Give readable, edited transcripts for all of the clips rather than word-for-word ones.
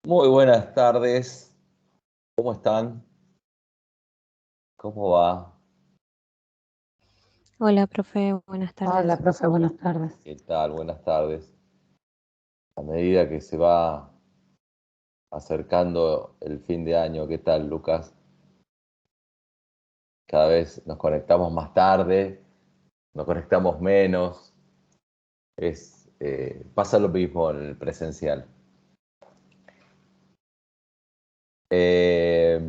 Muy buenas tardes, ¿cómo están? ¿Cómo va? Hola, profe, buenas Hola, tardes. profe, buenas tardes. ¿Qué tal? Buenas tardes. A medida que se va acercando el fin de año, ¿qué tal, Lucas? Cada vez nos conectamos más tarde, nos conectamos menos. Pasa lo mismo en el presencial. Eh,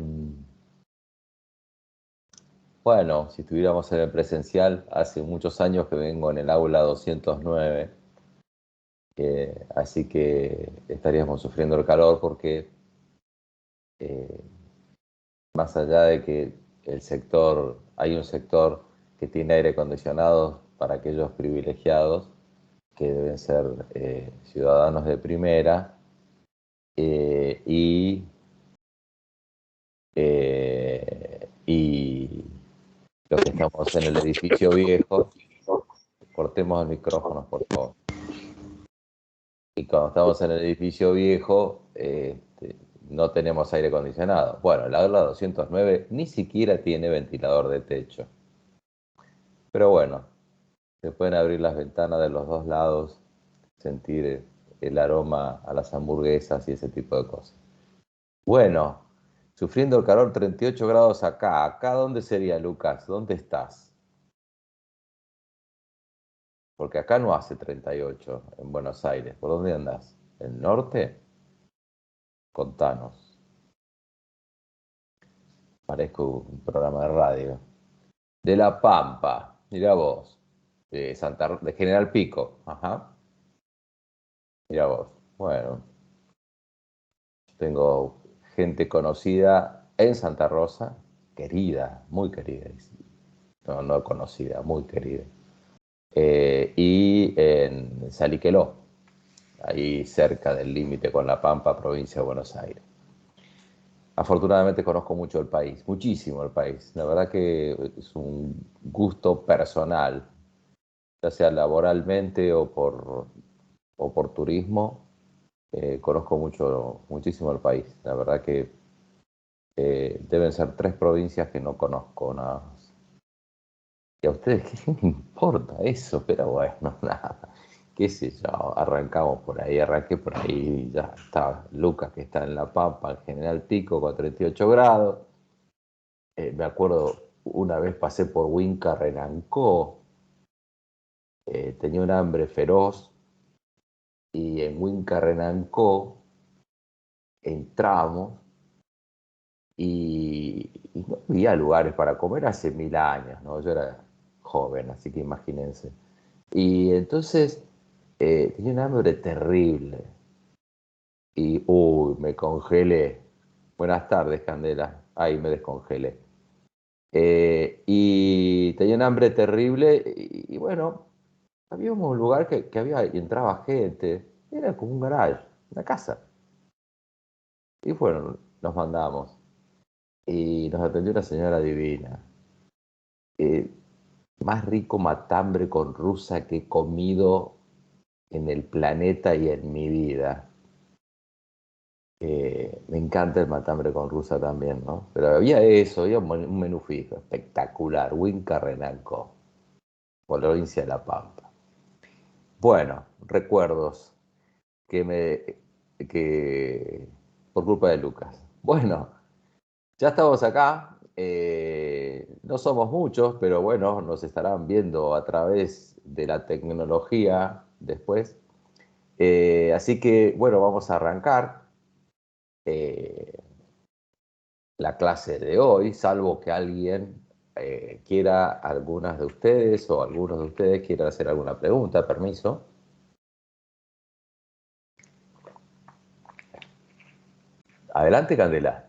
bueno, si estuviéramos en el presencial, hace muchos años que vengo en el aula 209. Así que estaríamos sufriendo el calor porque eh, más allá de que hay un sector que tiene aire acondicionado para aquellos privilegiados que deben ser ciudadanos de primera, y los que estamos en el edificio viejo, cortemos el micrófono, por favor. Y cuando estamos en el edificio viejo, no tenemos aire acondicionado. Bueno, el aula 209 ni siquiera tiene ventilador de techo. Pero bueno, se pueden abrir las ventanas de los dos lados, sentir el aroma a las hamburguesas y ese tipo de cosas. Bueno, sufriendo el calor, 38 grados acá. ¿Acá dónde sería, Lucas? ¿Dónde estás? Porque acá no hace 38 en Buenos Aires. ¿Por dónde andás? ¿El norte? Contanos. Parezco un programa de radio. De La Pampa, mira vos. De General Pico, ajá. Mira vos. Bueno, tengo gente conocida en Santa Rosa, querida, muy querida. No, no conocida, muy querida. Y en Saliqueló, ahí cerca del límite con La Pampa, provincia de Buenos Aires. Afortunadamente conozco mucho el país, muchísimo el país. La verdad que es un gusto personal, ya sea laboralmente o por turismo. Conozco muchísimo el país. La verdad que deben ser 3 provincias que no conozco nada más. ¿Y a ustedes qué les importa eso? Pero bueno, nada, qué sé yo, arrancamos por ahí, arranqué por ahí, ya está Lucas que está en La Pampa, el General Pico con 38 grados. Me acuerdo, una vez pasé por Huinca Renancó, tenía un hambre feroz y en Huinca Renancó entramos y no había lugares para comer hace 1000 años, ¿no? Yo era joven, así que imagínense. Y entonces tenía un hambre terrible y, uy, me congelé. Buenas tardes, Candela. Ahí me descongelé. Y tenía un hambre terrible y bueno, había un lugar que había y entraba gente. Era como un garage, una casa. Y bueno, nos mandamos. Y nos atendió una señora divina. Eh, Más rico matambre con rusa que he comido en el planeta y en mi vida. Me encanta el matambre con rusa también, ¿no? Pero había eso, había un menú fijo, espectacular. Huinca Renalco, provincia de La Pampa. Bueno, recuerdos que por culpa de Lucas. Bueno, ya estamos acá. No somos muchos, pero bueno, nos estarán viendo a través de la tecnología después. Así que, bueno, vamos a arrancar eh, la clase de hoy, salvo que alguien quiera, algunas de ustedes o algunos de ustedes quieran hacer alguna pregunta. Permiso. Adelante, Candela.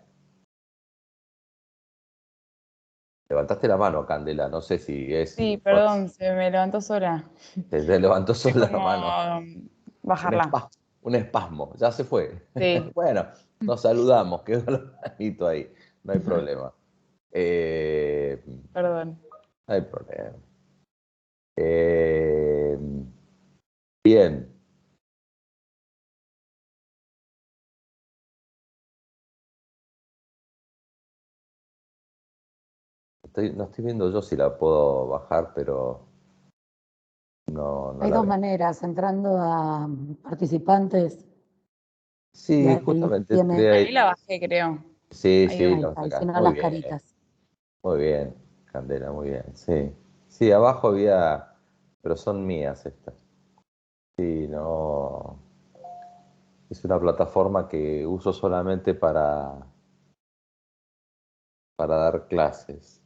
Levantaste la mano, Candela. No sé si es. Sí, perdón, se me levantó sola. Te levantó Es sola la como mano. Un bajarla. espasmo, un espasmo. Ya se fue. Sí, Bueno, nos saludamos. Quedó la manito ahí. No hay problema. Eh, perdón. no hay problema. Eh, Bien. No estoy viendo yo si la puedo bajar, pero no Hay la dos veo. maneras, entrando a participantes y Sí, ahí justamente tiene, entré ahí ahí. la bajé, creo. Sí, Ahí sí, va, la vas y si acá. no, las caritas. Muy bien, Candela, muy bien. Sí, sí, abajo había, pero son mías estas. Sí, no. Es una plataforma que uso solamente para dar clases.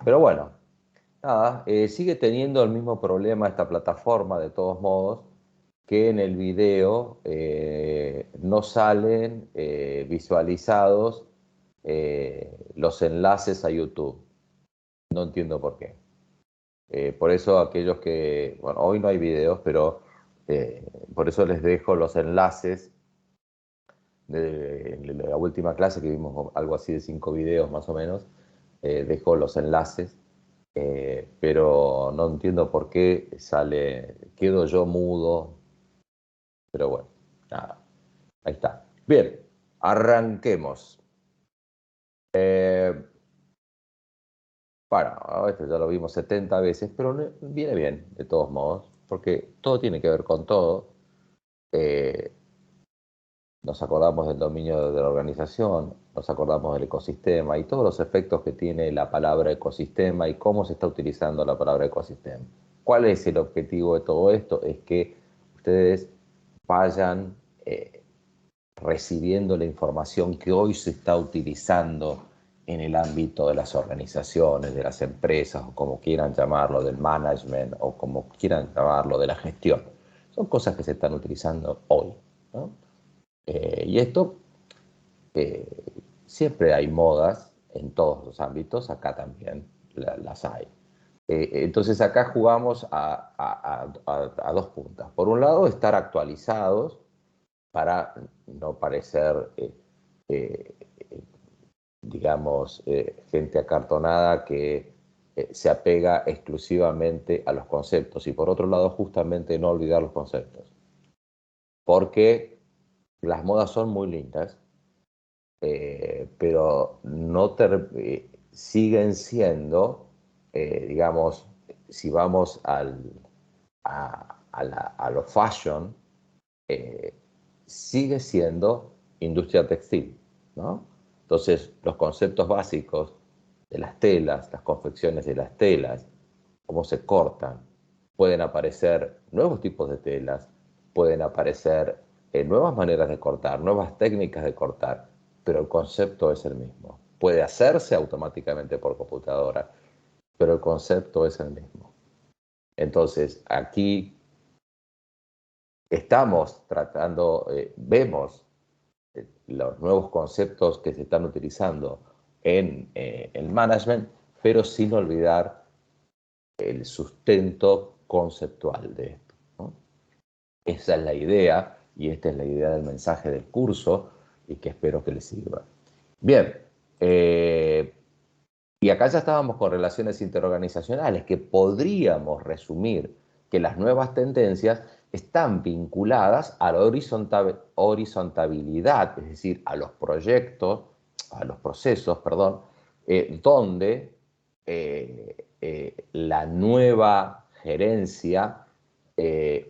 Pero bueno, nada, sigue teniendo el mismo problema esta plataforma, de todos modos, que en el video no salen visualizados los enlaces a YouTube. No entiendo por qué. Por eso aquellos que, bueno, hoy no hay videos, pero por eso les dejo los enlaces de la última clase que vimos, algo así de 5 videos más o menos. Dejo los enlaces, pero no entiendo por qué sale, quedo yo mudo, pero bueno, nada, ahí está. Bien, arranquemos. Bueno, esto ya lo vimos 70 veces, pero viene bien, de todos modos, porque todo tiene que ver con todo. Eh, Nos acordamos del dominio de la organización, nos acordamos del ecosistema y todos los efectos que tiene la palabra ecosistema y cómo se está utilizando la palabra ecosistema. ¿Cuál es el objetivo de todo esto? Es que ustedes vayan recibiendo la información que hoy se está utilizando en el ámbito de las organizaciones, de las empresas, o como quieran llamarlo, del management, o como quieran llamarlo, de la gestión. Son cosas que se están utilizando hoy, ¿no? Y esto, eh, siempre hay modas en todos los ámbitos, acá también las hay. Entonces acá jugamos a dos puntas. Por un lado, estar actualizados para no parecer, eh, digamos, gente acartonada que se apega exclusivamente a los conceptos. Y por otro lado, justamente no olvidar los conceptos. Porque las modas son muy lindas, pero no siguen siendo, digamos, si vamos a lo fashion, eh, sigue siendo industria textil, ¿no? Entonces, los conceptos básicos de las telas, las confecciones de las telas, cómo se cortan, pueden aparecer nuevos tipos de telas, pueden aparecer nuevas maneras de cortar, nuevas técnicas de cortar, pero el concepto es el mismo. Puede hacerse automáticamente por computadora, pero el concepto es el mismo. Entonces, aquí estamos tratando, vemos los nuevos conceptos que se están utilizando en el management, pero sin olvidar el sustento conceptual de esto, ¿no? Esa es la idea y esta es la idea del mensaje del curso y que espero que les sirva. Bien, y acá ya estábamos con relaciones interorganizacionales, que podríamos resumir que las nuevas tendencias están vinculadas a la horizontabilidad, es decir, a los proyectos, a los procesos, perdón, donde la nueva gerencia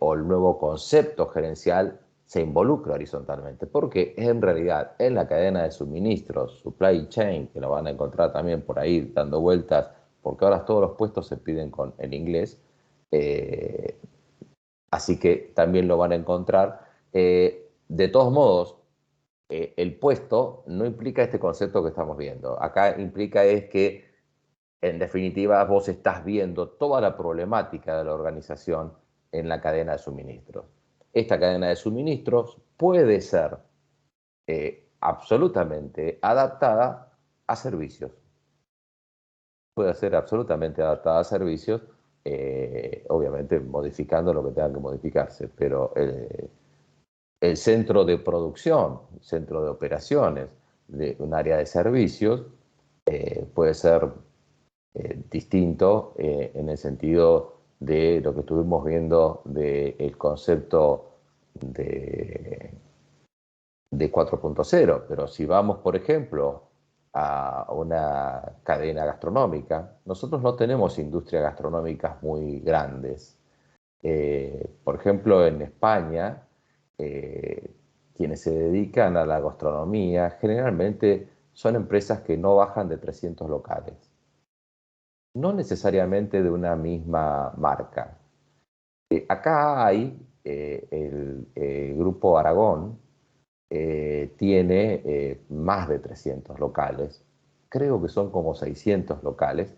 o el nuevo concepto gerencial se involucra horizontalmente, porque en realidad en la cadena de suministros, supply chain, que lo van a encontrar también por ahí dando vueltas, porque ahora todos los puestos se piden en inglés, eh, así que también lo van a encontrar. De todos modos, el puesto no implica este concepto que estamos viendo. Acá implica es que, en definitiva, vos estás viendo toda la problemática de la organización en la cadena de suministros. Esta cadena de suministros puede ser absolutamente adaptada a servicios. Puede ser absolutamente adaptada a servicios, obviamente modificando lo que tenga que modificarse, pero el centro de producción, el centro de operaciones de un área de servicios puede ser distinto en el sentido de lo que estuvimos viendo del concepto de 4.0. Pero si vamos, por ejemplo, a una cadena gastronómica. Nosotros no tenemos industrias gastronómicas muy grandes. Por ejemplo, en España, quienes se dedican a la gastronomía generalmente son empresas que no bajan de 300 locales. No necesariamente de una misma marca. Acá hay el Grupo Aragón, tiene más de 300 locales, creo que son como 600 locales,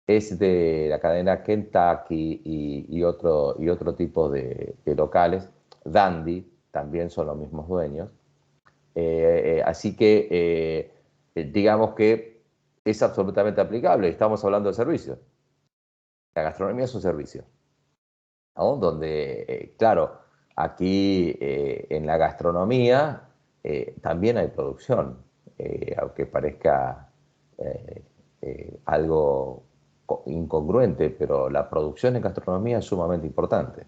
es de la cadena Kentucky y otro tipo de locales. Dandy también son los mismos dueños. Así que digamos que es absolutamente aplicable. Estamos hablando de servicios. La gastronomía es un servicio, ¿no? Donde, claro, aquí en la gastronomía también hay producción, aunque parezca algo incongruente, pero la producción en gastronomía es sumamente importante.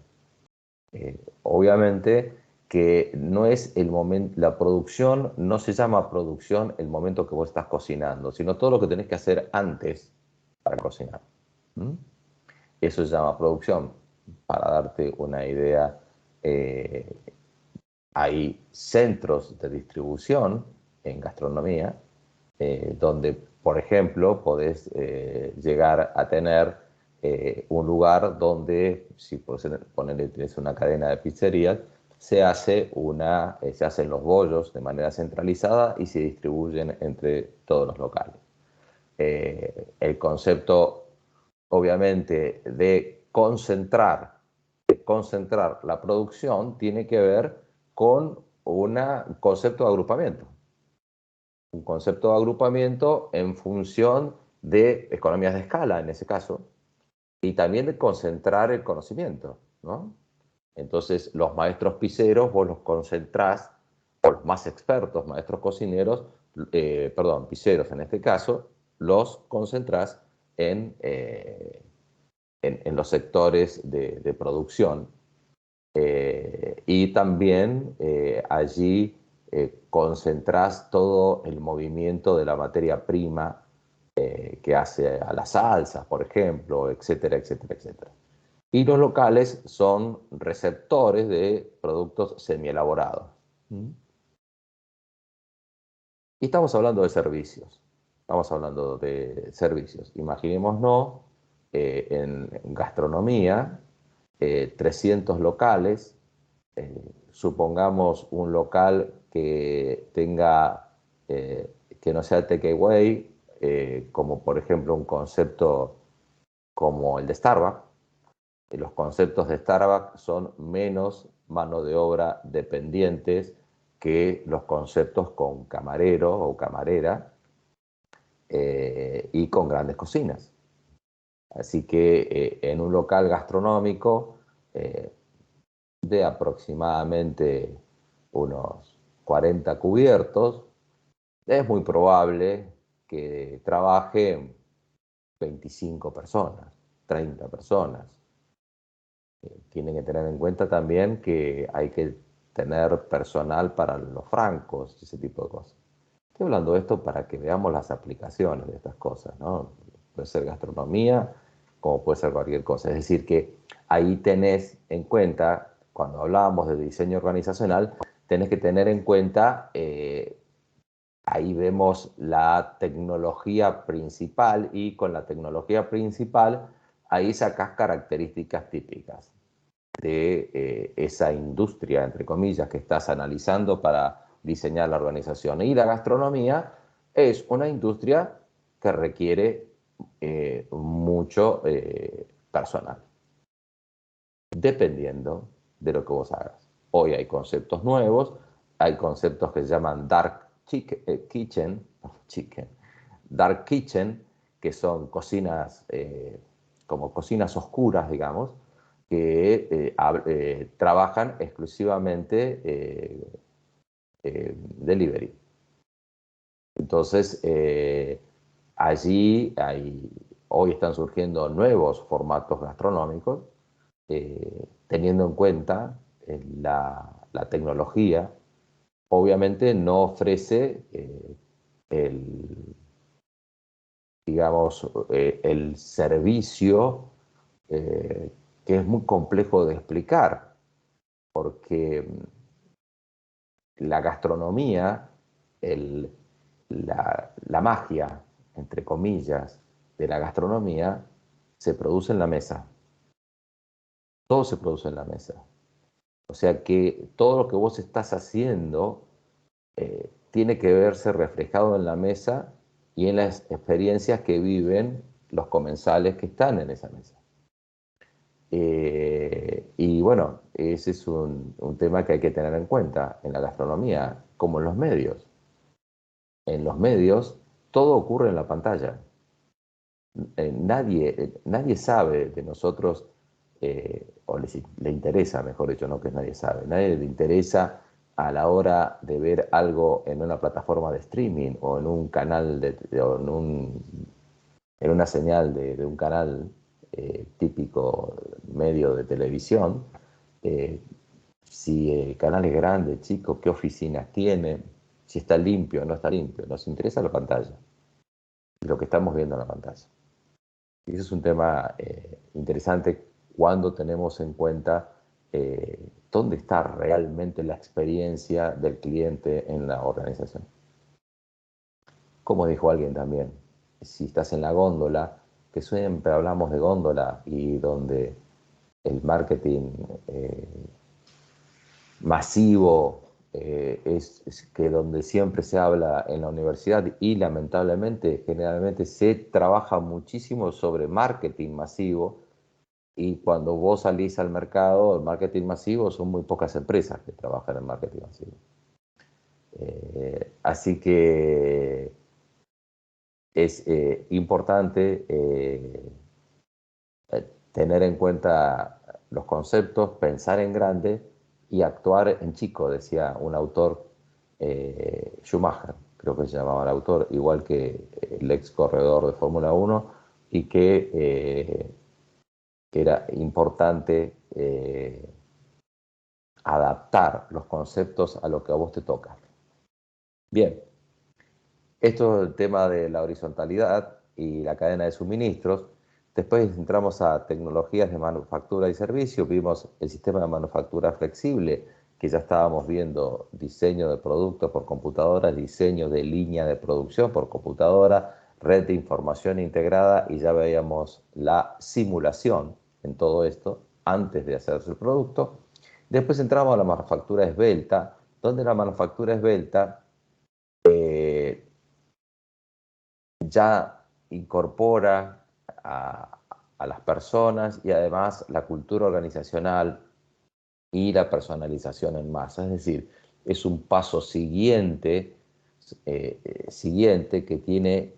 Obviamente que no es el momento, la producción no se llama producción el momento que vos estás cocinando, sino todo lo que tenés que hacer antes para cocinar. ¿Mm? Eso se llama producción. Para darte una idea, hay centros de distribución en gastronomía donde, por ejemplo, podés llegar a tener un lugar donde, si tienes una cadena de pizzerías, se hacen los bollos de manera centralizada y se distribuyen entre todos los locales. El concepto, obviamente, de concentrar la producción tiene que ver con un concepto de agrupamiento. Un concepto de agrupamiento en función de economías de escala, en ese caso, y también de concentrar el conocimiento, ¿no? Entonces, los maestros pizzeros vos los concentrás, o los más expertos maestros cocineros, pizzeros en este caso, los concentrás en los sectores de producción. Y también allí concentrás todo el movimiento de la materia prima que hace a las salsas, por ejemplo, etcétera, etcétera, etcétera. Y los locales son receptores de productos semielaborados. ¿Mm? Y estamos hablando de servicios. Estamos hablando de servicios. Imaginémonos en gastronomía, 300 locales. Supongamos un local que tenga, que no sea takeaway, como por ejemplo un concepto como el de Starbucks. Los conceptos de Starbucks son menos mano de obra dependientes que los conceptos con camarero o camarera y con grandes cocinas. Así que en un local gastronómico de aproximadamente unos 40 cubiertos, es muy probable que trabajen 25 personas, 30 personas. Tienen que tener en cuenta también que hay que tener personal para los francos, ese tipo de cosas. Estoy hablando de esto para que veamos las aplicaciones de estas cosas, ¿no? Puede ser gastronomía, como puede ser cualquier cosa. Es decir, que ahí tenés en cuenta, cuando hablábamos de diseño organizacional, tenés que tener en cuenta, ahí vemos la tecnología principal y con la tecnología principal, ahí sacás características típicas de esa industria, entre comillas, que estás analizando para diseñar la organización. Y la gastronomía es una industria que requiere mucho personal, dependiendo de lo que vos hagas. Hoy hay conceptos nuevos, hay conceptos que se llaman dark kitchen, que son cocinas, como cocinas oscuras, digamos, que trabajan exclusivamente delivery. Entonces, allí hoy están surgiendo nuevos formatos gastronómicos, teniendo en cuenta la tecnología. Obviamente no ofrece digamos, el servicio, que es muy complejo de explicar, porque la gastronomía, la magia, entre comillas, de la gastronomía, se produce en la mesa. Todo se produce en la mesa. O sea que todo lo que vos estás haciendo tiene que verse reflejado en la mesa y en las experiencias que viven los comensales que están en esa mesa. Y bueno, ese es un tema que hay que tener en cuenta en la gastronomía, como en los medios. En los medios todo ocurre en la pantalla. Nadie sabe de nosotros, o le interesa, mejor dicho, no que nadie sabe, nadie le interesa a la hora de ver algo en una plataforma de streaming o en un canal, o en una señal de un canal típico medio de televisión, si el canal es grande, chico, qué oficinas tiene, si está limpio o no está limpio. Nos interesa la pantalla, lo que estamos viendo en la pantalla. Y ese es un tema interesante cuando tenemos en cuenta dónde está realmente la experiencia del cliente en la organización. Como dijo alguien también, si estás en la góndola, que siempre hablamos de góndola y donde el marketing masivo es que donde siempre se habla en la universidad y lamentablemente generalmente se trabaja muchísimo sobre marketing masivo, y cuando vos salís al mercado, el marketing masivo, son muy pocas empresas que trabajan en marketing masivo. Así que es importante tener en cuenta los conceptos, pensar en grande y actuar en chico, decía un autor, Schumacher, creo que se llamaba el autor, igual que el ex corredor de Fórmula 1, y que era importante adaptar los conceptos a lo que a vos te toca. Bien, esto es el tema de la horizontalidad y la cadena de suministros. Después entramos a tecnologías de manufactura y servicio. Vimos el sistema de manufactura flexible, que ya estábamos viendo diseño de productos por computadora, diseño de línea de producción por computadora, red de información integrada, y ya veíamos la simulación en todo esto antes de hacerse el producto. Después entramos a la manufactura esbelta, donde la manufactura esbelta ya incorpora a las personas y además la cultura organizacional y la personalización en masa. Es decir, es un paso siguiente que tiene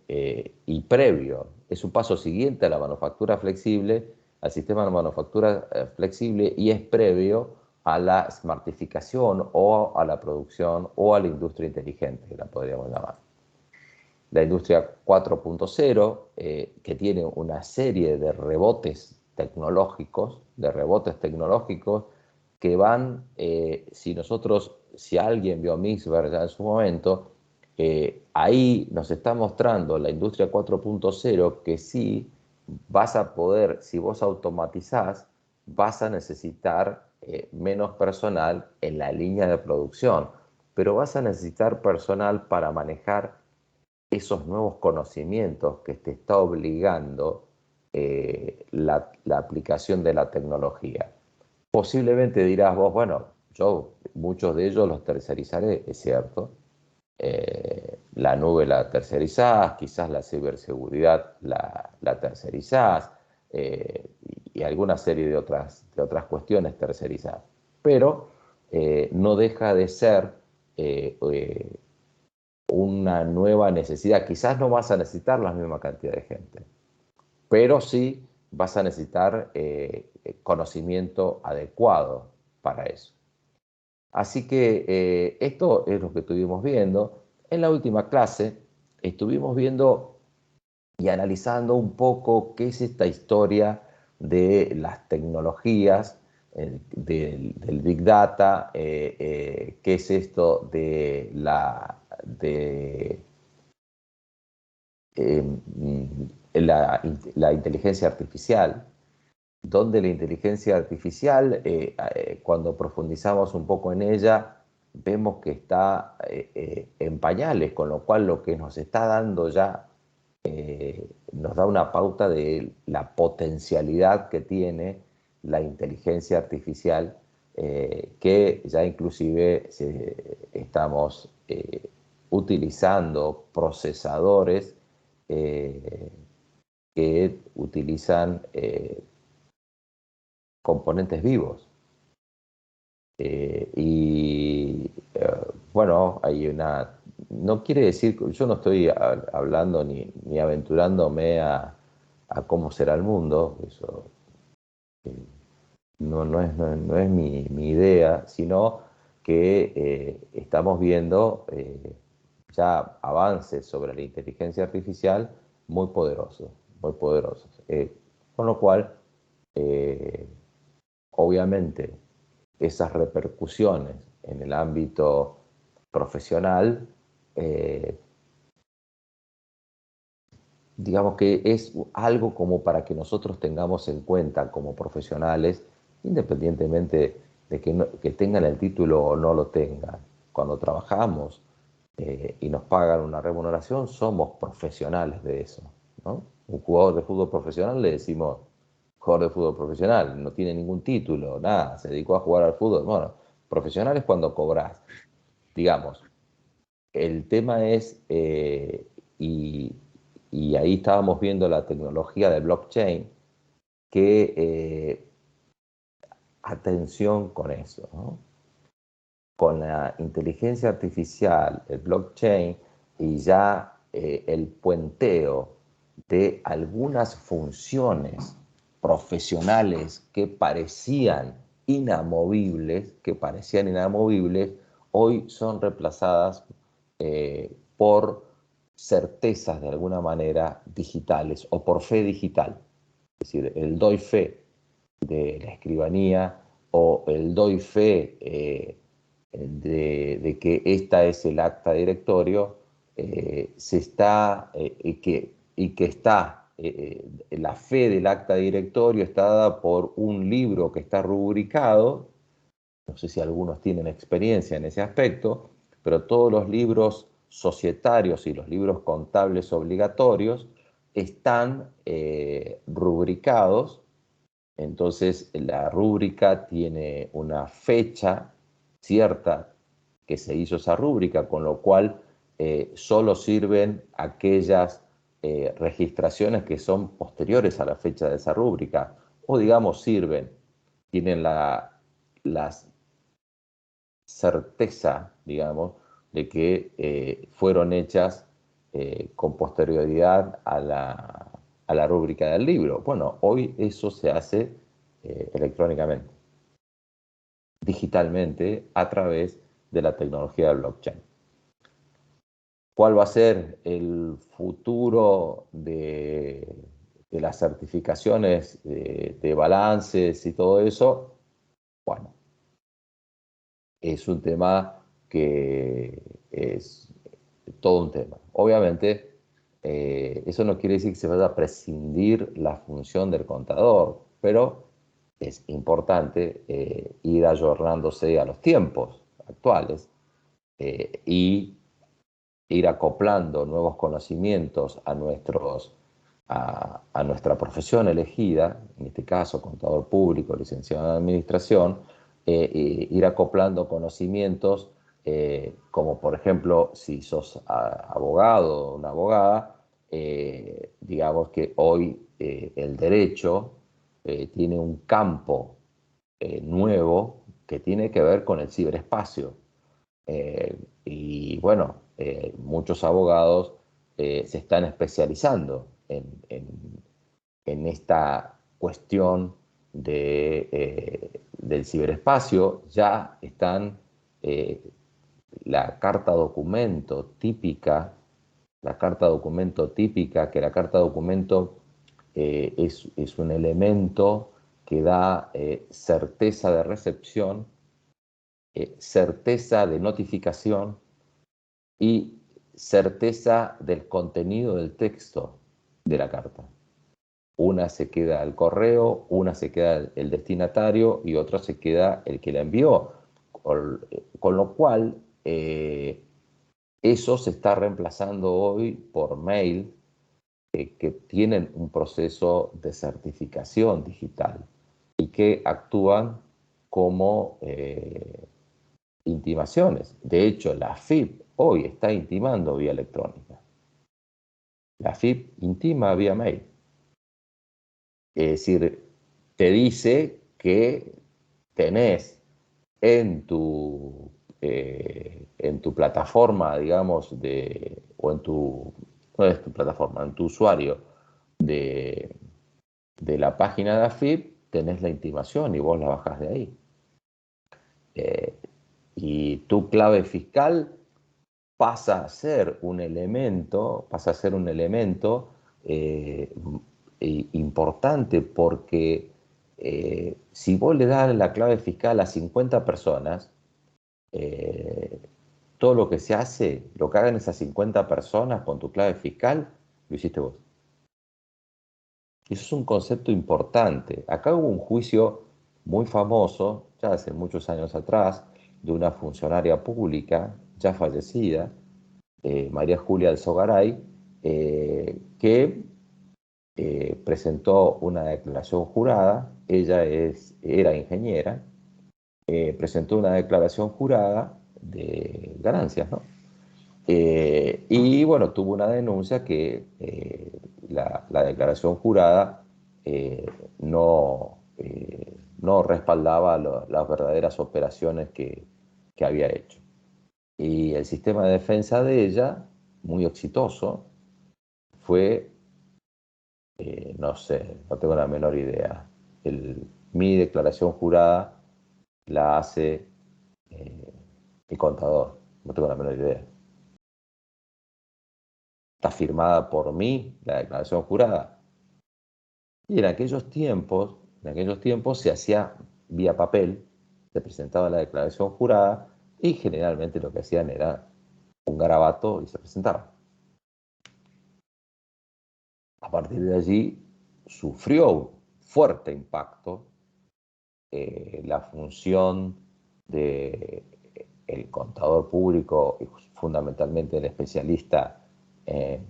y previo, es un paso siguiente a la manufactura flexible, al sistema de manufactura flexible, y es previo a la smartificación o a la producción o a la industria inteligente, que la podríamos llamar. La industria 4.0, que tiene una serie de rebotes tecnológicos, que van, si alguien vio Mixber ya en su momento, ahí nos está mostrando la industria 4.0 que sí vas a poder, si vos automatizás, vas a necesitar menos personal en la línea de producción, pero vas a necesitar personal para manejar esos nuevos conocimientos que te está obligando la aplicación de la tecnología. Posiblemente dirás vos, bueno, yo muchos de ellos los tercerizaré, es cierto. La nube la tercerizás, quizás la ciberseguridad la tercerizás, y alguna serie de otras cuestiones tercerizás. Pero no deja de ser una nueva necesidad. Quizás no vas a necesitar la misma cantidad de gente, pero sí vas a necesitar conocimiento adecuado para eso. Así que esto es lo que estuvimos viendo. En la última clase estuvimos viendo y analizando un poco qué es esta historia de las tecnologías, del Big Data, qué es esto de la inteligencia artificial, donde la inteligencia artificial, cuando profundizamos un poco en ella, vemos que está en pañales, con lo cual lo que nos está dando ya nos da una pauta de la potencialidad que tiene la inteligencia artificial, que ya inclusive estamos utilizando procesadores que utilizan componentes vivos. Bueno, hay una... No quiere decir, yo no estoy hablando ni aventurándome a cómo será el mundo, eso no es mi idea, sino que estamos viendo ya avances sobre la inteligencia artificial muy poderosos, muy poderosos. Con lo cual, obviamente, esas repercusiones en el ámbito profesional, digamos que es algo como para que nosotros tengamos en cuenta como profesionales, independientemente de que tengan el título o no lo tengan. Cuando trabajamos y nos pagan una remuneración, somos profesionales de eso, ¿no? Un jugador de fútbol profesional le decimos jugador de fútbol profesional, no tiene ningún título, nada, se dedicó a jugar al fútbol. Bueno, profesional es cuando cobras, digamos. El tema es, y ahí estábamos viendo la tecnología de blockchain, que atención con eso, ¿no? Con la inteligencia artificial, el blockchain y ya el puenteo de algunas funciones profesionales que parecían inamovibles, hoy son reemplazadas por certezas de alguna manera digitales o por fe digital. Es decir, el doy fe de la escribanía o el doy fe de que esta es el acta directorio, la fe del acta directorio está dada por un libro que está rubricado. No sé si algunos tienen experiencia en ese aspecto, pero todos los libros societarios y los libros contables obligatorios están rubricados. Entonces la rúbrica tiene una fecha cierta que se hizo esa rúbrica, con lo cual solo sirven aquellas registraciones que son posteriores a la fecha de esa rúbrica, o digamos tienen la certeza, digamos, de que fueron hechas con posterioridad a la rúbrica del libro. Bueno, hoy eso se hace electrónicamente, digitalmente, a través de la tecnología del blockchain. ¿Cuál va a ser el futuro de las certificaciones de balances y todo eso? Bueno, es un tema que es todo un tema. Obviamente, eso no quiere decir que se vaya a prescindir la función del contador, pero es importante ir ayornándose a los tiempos actuales y ir acoplando nuevos conocimientos a nuestra profesión elegida, en este caso contador público, licenciado en administración, ir acoplando conocimientos, como por ejemplo, si sos abogado o una abogada, digamos que hoy el derecho tiene un campo nuevo que tiene que ver con el ciberespacio. Y bueno, muchos abogados se están especializando en esta cuestión del ciberespacio. Ya están la carta documento típica, que la carta documento es un elemento que da certeza de recepción, certeza de notificación y certeza del contenido del texto de la carta. Una se queda el correo, una se queda el destinatario y otra se queda el que la envió. Con lo cual, eso se está reemplazando hoy por mail que tienen un proceso de certificación digital y que actúan como intimaciones. De hecho, la AFIP hoy está intimando vía electrónica. La AFIP intima vía mail. Es decir, te dice que tenés en tu plataforma, digamos, o en tu, no es tu plataforma, en tu usuario de la página de AFIP, tenés la intimación y vos la bajás de ahí. Y tu clave fiscal pasa a ser un elemento, importante porque si vos le das la clave fiscal a 50 personas, todo lo que se hace, lo que hagan esas 50 personas con tu clave fiscal, lo hiciste vos. Y eso es un concepto importante. Acá hubo un juicio muy famoso, ya hace muchos años atrás, de una funcionaria pública ya fallecida, María Julia Alzogaray, que presentó una declaración jurada. Ella era ingeniera, presentó una declaración jurada de ganancias, ¿no? Y bueno, tuvo una denuncia que la declaración jurada no respaldaba las verdaderas operaciones que había hecho. Y el sistema de defensa de ella, muy exitoso, fue, no sé, no tengo la menor idea. Mi declaración jurada la hace el contador, no tengo la menor idea. Está firmada por mí la declaración jurada. Y en aquellos tiempos se hacía vía papel, se presentaba la declaración jurada y generalmente lo que hacían era un garabato y se presentaba. A partir de allí sufrió un fuerte impacto la función del contador público y fundamentalmente el especialista en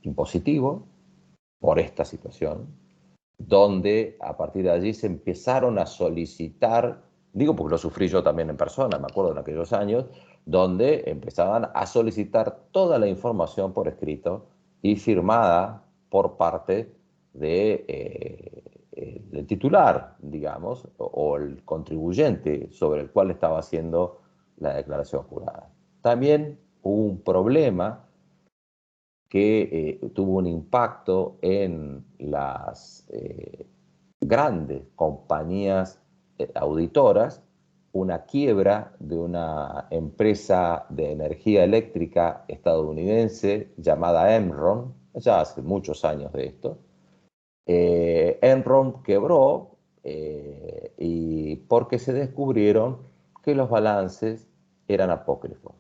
impositivo por esta situación, donde a partir de allí se empezaron a solicitar, digo porque lo sufrí yo también en persona, me acuerdo en aquellos años, donde empezaban a solicitar toda la información por escrito y firmada por parte del titular, digamos, o el contribuyente sobre el cual estaba haciendo la declaración jurada. También hubo un problema que tuvo un impacto en las grandes compañías auditoras, una quiebra de una empresa de energía eléctrica estadounidense llamada Enron, ya hace muchos años de esto. Enron quebró y porque se descubrieron que los balances eran apócrifos.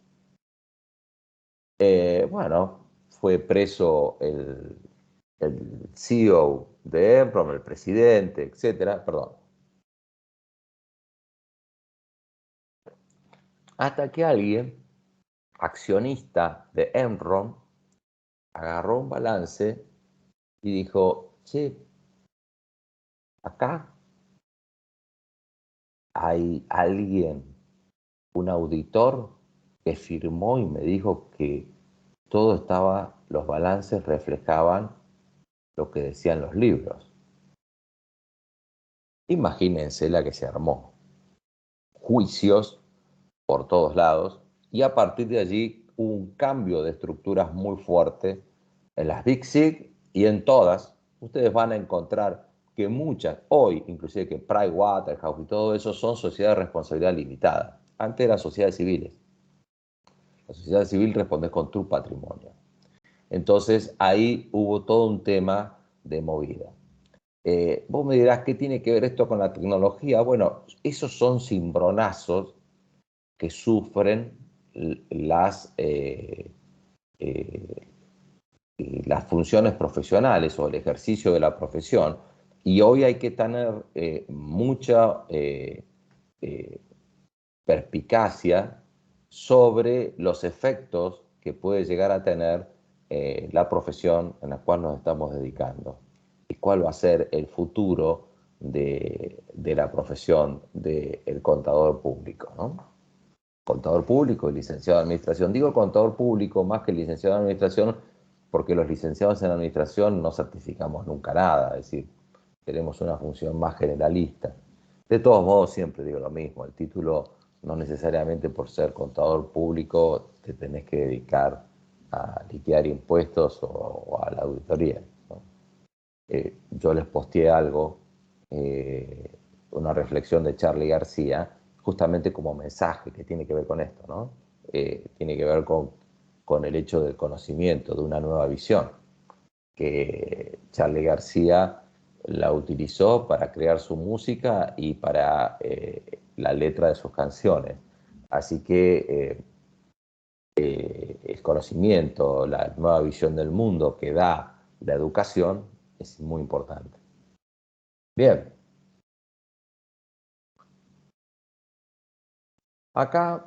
Bueno, fue preso el CEO de Enron, el presidente, etcétera, perdón. Hasta que alguien, accionista de Enron, agarró un balance y dijo, che, acá hay alguien, un auditor, que firmó y me dijo que todo estaba, los balances reflejaban lo que decían los libros. Imagínense la que se armó. Juicios por todos lados, y a partir de allí hubo un cambio de estructuras muy fuerte en las Big Sig y en todas. Ustedes van a encontrar que muchas, hoy inclusive que Pricewaterhouse y todo eso son sociedades de responsabilidad limitada. Antes eran sociedades civiles. La sociedad civil responde con tu patrimonio. Entonces ahí hubo todo un tema de movida. Vos me dirás, ¿qué tiene que ver esto con la tecnología? Bueno, esos son cimbronazos que sufren las eh, las funciones profesionales o el ejercicio de la profesión. Y hoy hay que tener mucha perspicacia sobre los efectos que puede llegar a tener la profesión en la cual nos estamos dedicando y cuál va a ser el futuro de la profesión del contador público, ¿no? Contador público y licenciado en administración. Digo contador público más que licenciado en administración porque los licenciados en administración no certificamos nunca nada, es decir, tenemos una función más generalista. De todos modos, siempre digo lo mismo, el título no necesariamente por ser contador público te tenés que dedicar a liquidar impuestos o a la auditoría, ¿no? Yo les posteé algo, una reflexión de Charly García, justamente como mensaje que tiene que ver con esto, ¿no? Tiene que ver con el hecho del conocimiento, de una nueva visión, que Charly García la utilizó para crear su música y para la letra de sus canciones. Así que el conocimiento, la nueva visión del mundo que da la educación es muy importante. Bien. Acá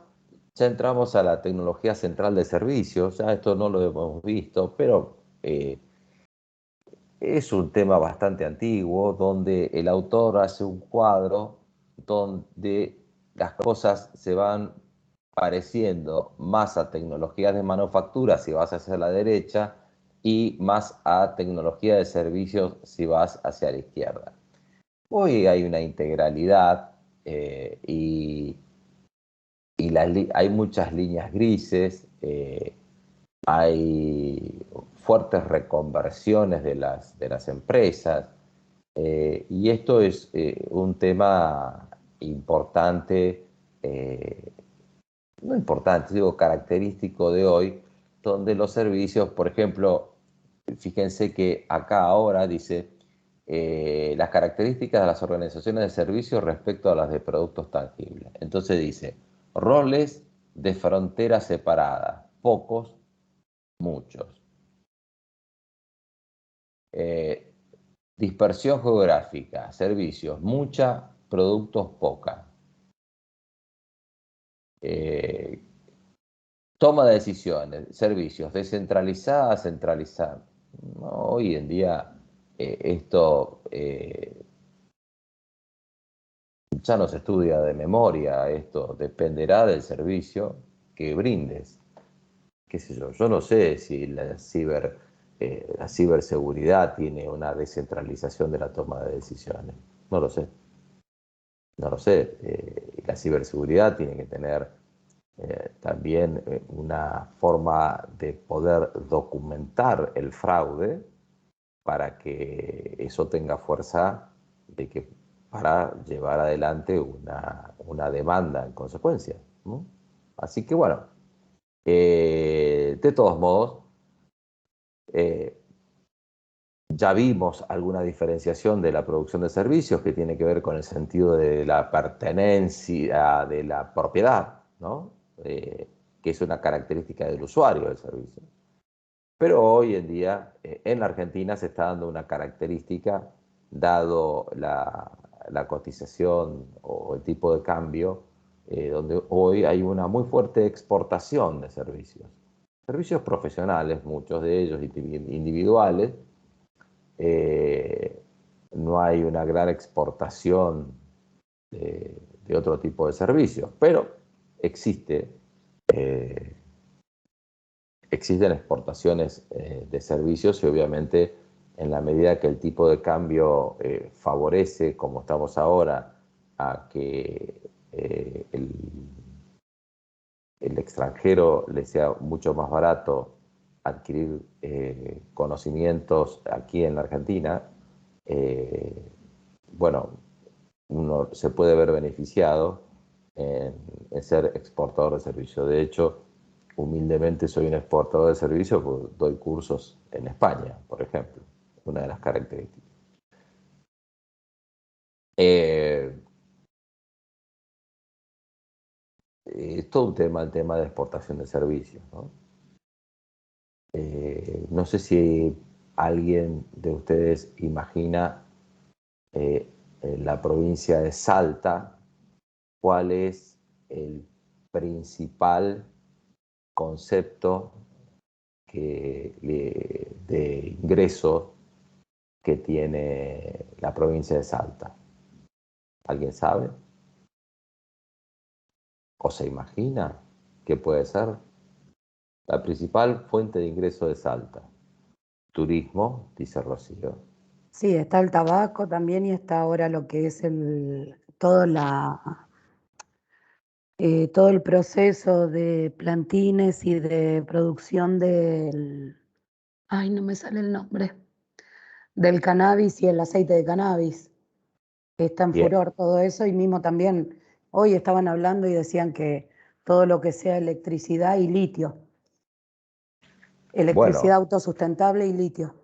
ya entramos a la tecnología central de servicios, ya esto no lo hemos visto, pero es un tema bastante antiguo donde el autor hace un cuadro donde las cosas se van pareciendo más a tecnologías de manufactura si vas hacia la derecha y más a tecnología de servicios si vas hacia la izquierda. Hoy hay una integralidad y hay muchas líneas grises, hay fuertes reconversiones de las empresas, y esto es un tema importante, no importante, digo característico de hoy, donde los servicios, por ejemplo, fíjense que acá ahora dice las características de las organizaciones de servicios respecto a las de productos tangibles. Entonces dice, roles de frontera separada, pocos, muchos. Eh, dispersión geográfica, servicios, mucha, productos, poca. Eh, toma de decisiones, servicios, descentralizada, centralizada. No, hoy en día esto ya no se estudia de memoria, esto dependerá del servicio que brindes. Qué sé yo no sé si la ciberseguridad tiene una descentralización de la toma de decisiones. No lo sé. No lo sé. La ciberseguridad tiene que tener también una forma de poder documentar el fraude para que eso tenga fuerza de que, para llevar adelante una demanda en consecuencia, ¿no? Así que bueno, de todos modos, eh, ya vimos alguna diferenciación de la producción de servicios que tiene que ver con el sentido de la pertenencia de la propiedad, ¿no? Que es una característica del usuario del servicio. Pero hoy en día en la Argentina se está dando una característica, dado la cotización o el tipo de cambio, donde hoy hay una muy fuerte exportación de servicios. Servicios profesionales, muchos de ellos individuales, eh, no hay una gran exportación de otro tipo de servicios, pero existe, eh, existen exportaciones de servicios y obviamente en la medida que el tipo de cambio favorece, como estamos ahora, a que el extranjero le sea mucho más barato adquirir conocimientos aquí en la Argentina, eh, bueno, uno se puede ver beneficiado en ser exportador de servicios. De hecho, humildemente soy un exportador de servicios porque doy cursos en España, por ejemplo, una de las características. Eh, es todo un tema, el tema de exportación de servicios, ¿no? No sé si alguien de ustedes imagina en la provincia de Salta cuál es el principal concepto de ingreso que tiene la provincia de Salta. ¿Alguien sabe? ¿O se imagina qué puede ser? La principal fuente de ingreso de Salta. Turismo, dice Rocío. Sí, está el tabaco también y está ahora lo que es todo el proceso de plantines y de producción ay, no me sale el nombre, del cannabis y el aceite de cannabis. Está en Bien. furor todo eso y mismo también hoy estaban hablando y decían que todo lo que sea electricidad y litio, electricidad Bueno, autosustentable y litio.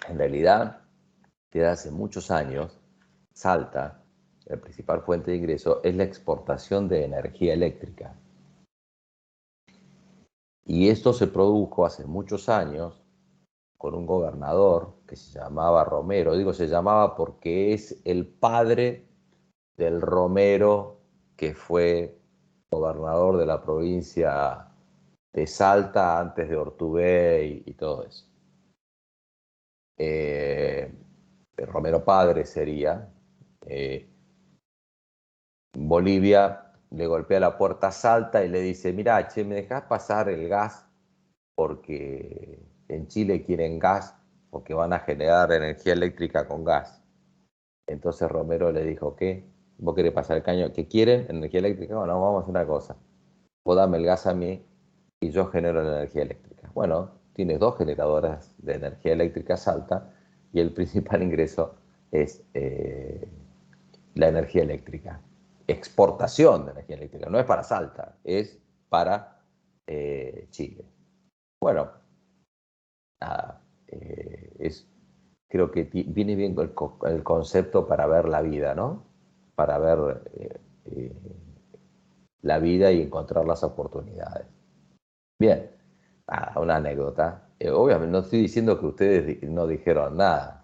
en realidad, desde hace muchos años, Salta, la principal fuente de ingreso, es la exportación de energía eléctrica. Y esto se produjo hace muchos años con un gobernador que se llamaba Romero. Digo se llamaba porque es el padre del Romero que fue gobernador de la provincia de Salta antes de Ortubé y todo eso. Romero padre sería. Eh, Bolivia le golpea la puerta a Salta y le dice, mira, che, ¿me dejás pasar el gas? Porque en Chile quieren gas porque van a generar energía eléctrica con gas. Entonces Romero le dijo, ¿qué? ¿Vos querés pasar el caño? ¿Qué quieren? ¿Energía eléctrica? Bueno, vamos a hacer una cosa. Vos dame el gas a mí y yo genero la energía eléctrica. Bueno, tienes 2 generadoras de energía eléctrica Salta y el principal ingreso es la energía eléctrica. Exportación de energía eléctrica. No es para Salta, es para Chile. Bueno, nada, creo que viene bien el concepto para ver la vida, ¿no? Para ver la vida y encontrar las oportunidades. Bien, una anécdota. Obviamente no estoy diciendo que ustedes no dijeron nada.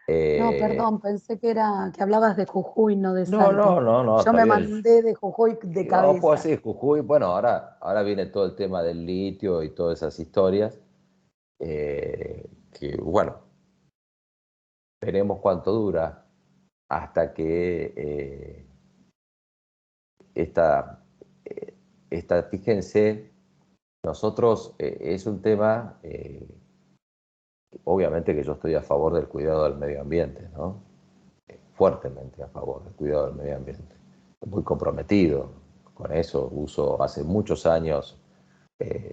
No, perdón, pensé que hablabas de Jujuy, no de No, Salta. no, no, no, Yo está me bien. mandé de Jujuy de No, pues cabeza. sí, Jujuy, bueno, ahora viene todo el tema del litio y todas esas historias, que bueno, veremos cuánto dura hasta que esta, fíjense, nosotros es un tema, obviamente que yo estoy a favor del cuidado del medio ambiente, ¿no? Fuertemente a favor del cuidado del medio ambiente. Muy comprometido con eso, uso hace muchos años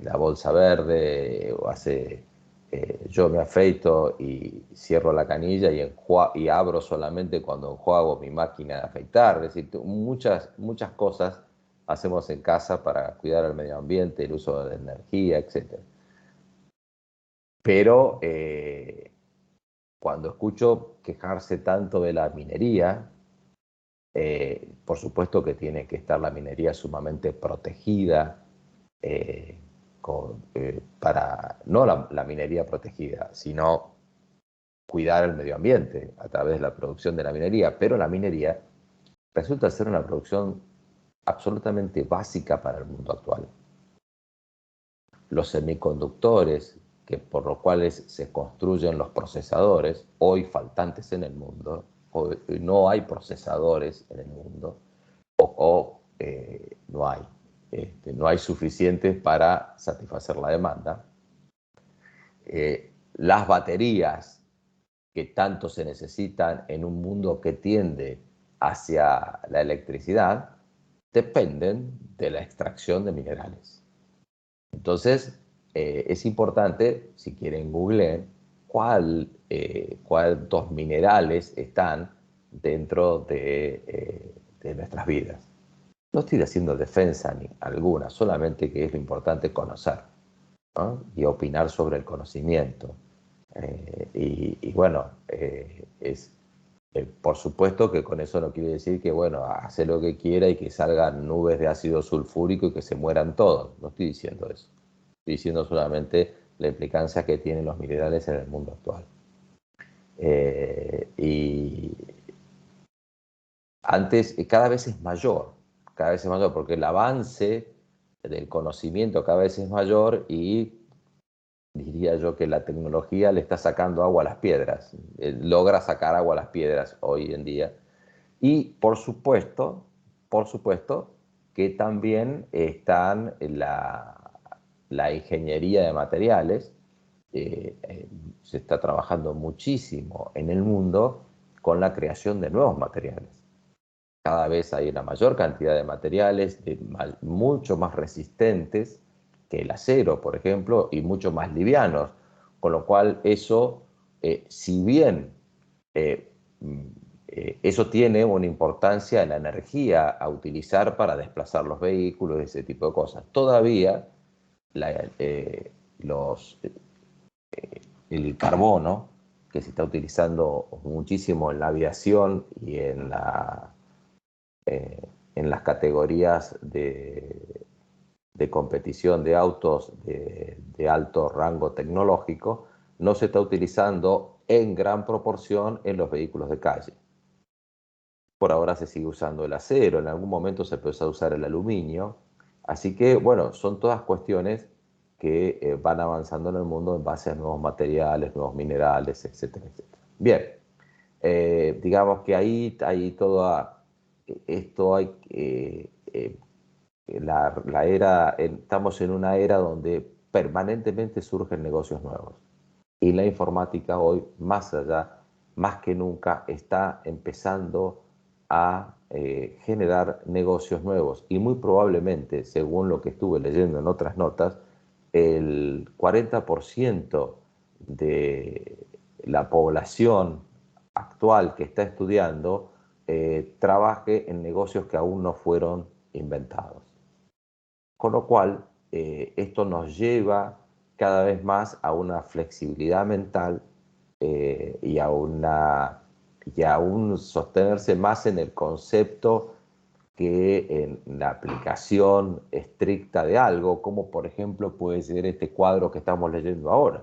la bolsa verde, yo me afeito y cierro la canilla y abro solamente cuando enjuago mi máquina de afeitar. Es decir, muchas cosas hacemos en casa para cuidar el medio ambiente, el uso de energía, etc. Pero cuando escucho quejarse tanto de la minería, por supuesto que tiene que estar la minería sumamente protegida, eh, para no la minería protegida, sino cuidar el medio ambiente a través de la producción de la minería, pero la minería resulta ser una producción absolutamente básica para el mundo actual. Los semiconductores, por los cuales se construyen los procesadores, hoy faltantes en el mundo, hoy no hay procesadores en el mundo, no hay. No hay suficientes para satisfacer la demanda. Las baterías que tanto se necesitan en un mundo que tiende hacia la electricidad dependen de la extracción de minerales. Entonces, es importante, si quieren googleen, cuántos minerales están dentro de nuestras vidas. No estoy haciendo defensa ni alguna, solamente que es lo importante conocer, ¿no? Y opinar sobre el conocimiento. Y bueno, es Por supuesto que con eso no quiere decir que, bueno, hace lo que quiera y que salgan nubes de ácido sulfúrico y que se mueran todos. No estoy diciendo eso. Estoy diciendo solamente la implicancia que tienen los minerales en el mundo actual. Y antes, cada vez es mayor, porque el avance del conocimiento cada vez es mayor y diría yo que la tecnología le está sacando agua a las piedras, logra sacar agua a las piedras hoy en día. Y por supuesto que también están la ingeniería de materiales. Se está trabajando muchísimo en el mundo con la creación de nuevos materiales. Cada vez hay una mayor cantidad de materiales mucho más resistentes que el acero, por ejemplo, y mucho más livianos, con lo cual eso, si bien eso tiene una importancia en la energía a utilizar para desplazar los vehículos y ese tipo de cosas, todavía los, el carbono, que se está utilizando muchísimo en la aviación y en las categorías de competición de autos de alto rango tecnológico, no se está utilizando en gran proporción en los vehículos de calle. Por ahora se sigue usando el acero, en algún momento se empezó a usar el aluminio, así que bueno, son todas cuestiones que van avanzando en el mundo en base a nuevos materiales, nuevos minerales, etcétera, etcétera. Bien, digamos que ahí hay toda, esto hay, la era, estamos en una era donde permanentemente surgen negocios nuevos. Y la informática hoy, más allá, más que nunca, está empezando a generar negocios nuevos. Y muy probablemente, según lo que estuve leyendo en otras notas, el 40% de la población actual que está estudiando trabaje en negocios que aún no fueron inventados. Con lo cual, esto nos lleva cada vez más a una flexibilidad mental y a un sostenerse más en el concepto que en la aplicación estricta de algo, como por ejemplo puede ser este cuadro que estamos leyendo ahora,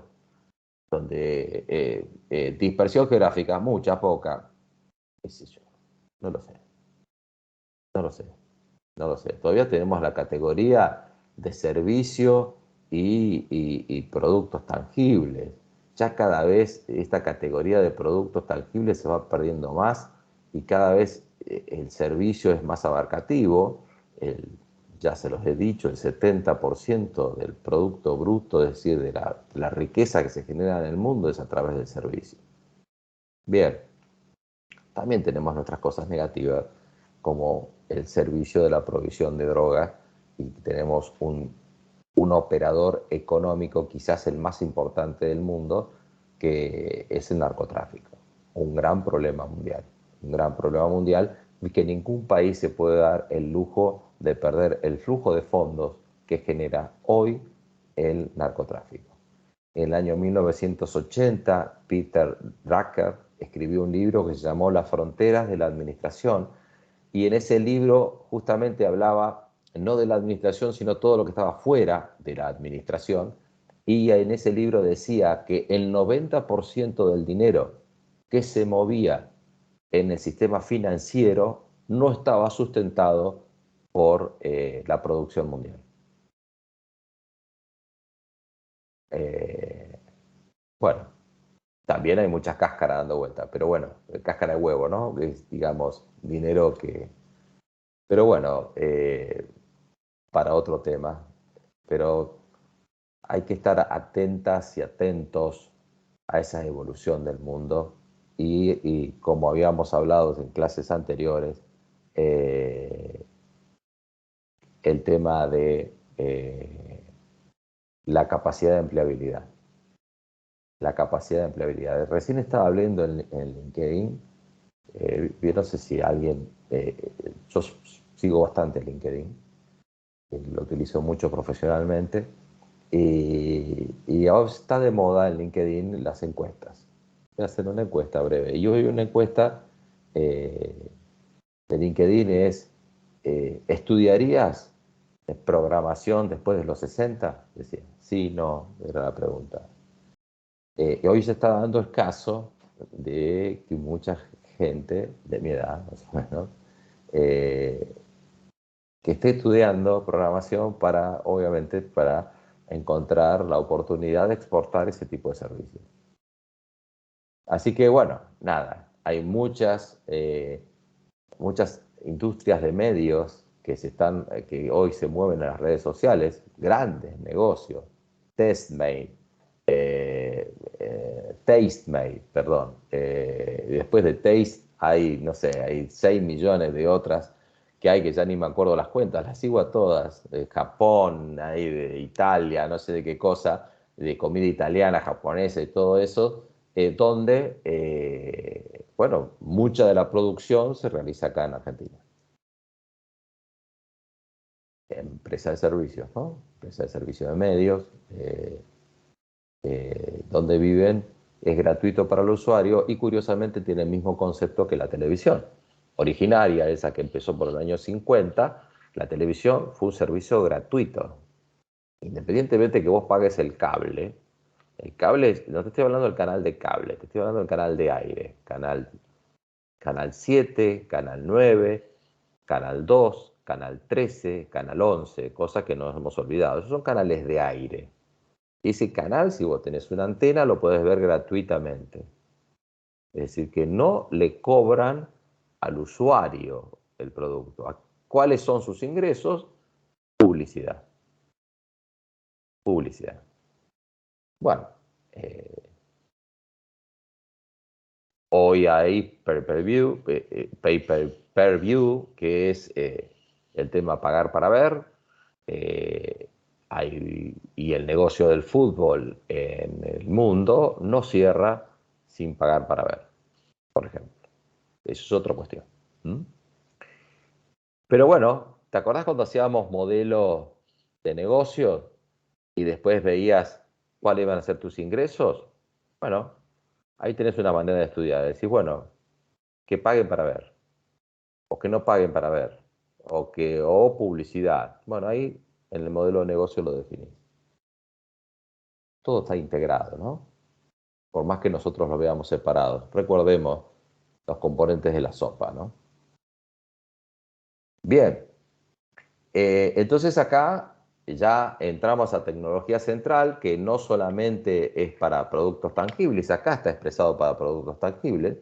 donde dispersión geográfica, mucha, poca, qué sé yo, no lo sé, no lo sé. No lo sé. Todavía tenemos la categoría de servicio y productos tangibles. Ya cada vez esta categoría de productos tangibles se va perdiendo más y cada vez el servicio es más abarcativo. Ya se los he dicho, el 70% del producto bruto, es decir, de la riqueza que se genera en el mundo es a través del servicio. Bien, también tenemos nuestras cosas negativas, como el servicio de la provisión de drogas, y tenemos un operador económico, quizás el más importante del mundo, que es el narcotráfico. Un gran problema mundial, y que ningún país se puede dar el lujo de perder el flujo de fondos que genera hoy el narcotráfico. En el año 1980, Peter Drucker escribió un libro que se llamó Las fronteras de la administración, y en ese libro justamente hablaba no de la administración, sino todo lo que estaba fuera de la administración, y en ese libro decía que el 90% del dinero que se movía en el sistema financiero no estaba sustentado por la producción mundial. Bueno, también hay muchas cáscaras dando vueltas, pero bueno, cáscara de huevo, ¿no? Es, digamos, dinero que... Pero bueno, para otro tema. Pero hay que estar atentas y atentos a esa evolución del mundo y como habíamos hablado en clases anteriores, el tema de la capacidad de empleabilidad. La capacidad de empleabilidad. Recién estaba hablando en LinkedIn. Yo no sé si alguien, yo sigo bastante LinkedIn, lo utilizo mucho profesionalmente, y ahora está de moda en LinkedIn las encuestas. Voy a hacer una encuesta breve. Y yo vi una encuesta eh, de LinkedIn es, ¿estudiarías programación después de los 60? Decía, sí, no, era la pregunta. Hoy se está dando el caso de que mucha gente de mi edad, más o menos, eh, que esté estudiando programación para, obviamente, para encontrar la oportunidad de exportar ese tipo de servicios. Así que bueno, nada, hay muchas industrias de medios que hoy se mueven en las redes sociales, grandes negocios, Testmate, Tastemade, perdón. Después de Taste hay, no sé, hay 6 millones de otras que hay que ya ni me acuerdo las cuentas, las sigo a todas, de Japón, ahí de Italia, no sé de qué cosa, de comida italiana, japonesa y todo eso, donde, bueno, mucha de la producción se realiza acá en Argentina. Empresa de servicios, ¿no? Empresa de servicios de medios, donde viven, es gratuito para el usuario y curiosamente tiene el mismo concepto que la televisión. Originaria, esa que empezó por el año 50, la televisión fue un servicio gratuito. Independientemente que vos pagues el cable, no te estoy hablando del canal de cable, te estoy hablando del canal de aire, canal 7, canal 9, canal 2, canal 13, canal 11, cosas que nos hemos olvidado. Esos son canales de aire. Ese canal, si vos tenés una antena, lo podés ver gratuitamente. Es decir, que no le cobran al usuario el producto. ¿Cuáles son sus ingresos? Publicidad. Publicidad. Bueno, hoy hay pay-per-view, que es el tema pagar para ver. Eh, y el negocio del fútbol en el mundo no cierra sin pagar para ver, por ejemplo. Eso es otra cuestión. ¿Mm? Pero bueno, ¿te acordás cuando hacíamos modelos de negocio y después veías cuáles iban a ser tus ingresos? Bueno, ahí tenés una manera de estudiar. Decís, bueno, que paguen para ver, o que no paguen para ver, o publicidad. Bueno, ahí en el modelo de negocio lo definís. Todo está integrado, ¿no? Por más que nosotros lo veamos separados. Recordemos los componentes de la sopa, ¿no? Bien, entonces acá ya entramos a tecnología central, que no solamente es para productos tangibles, acá está expresado para productos tangibles,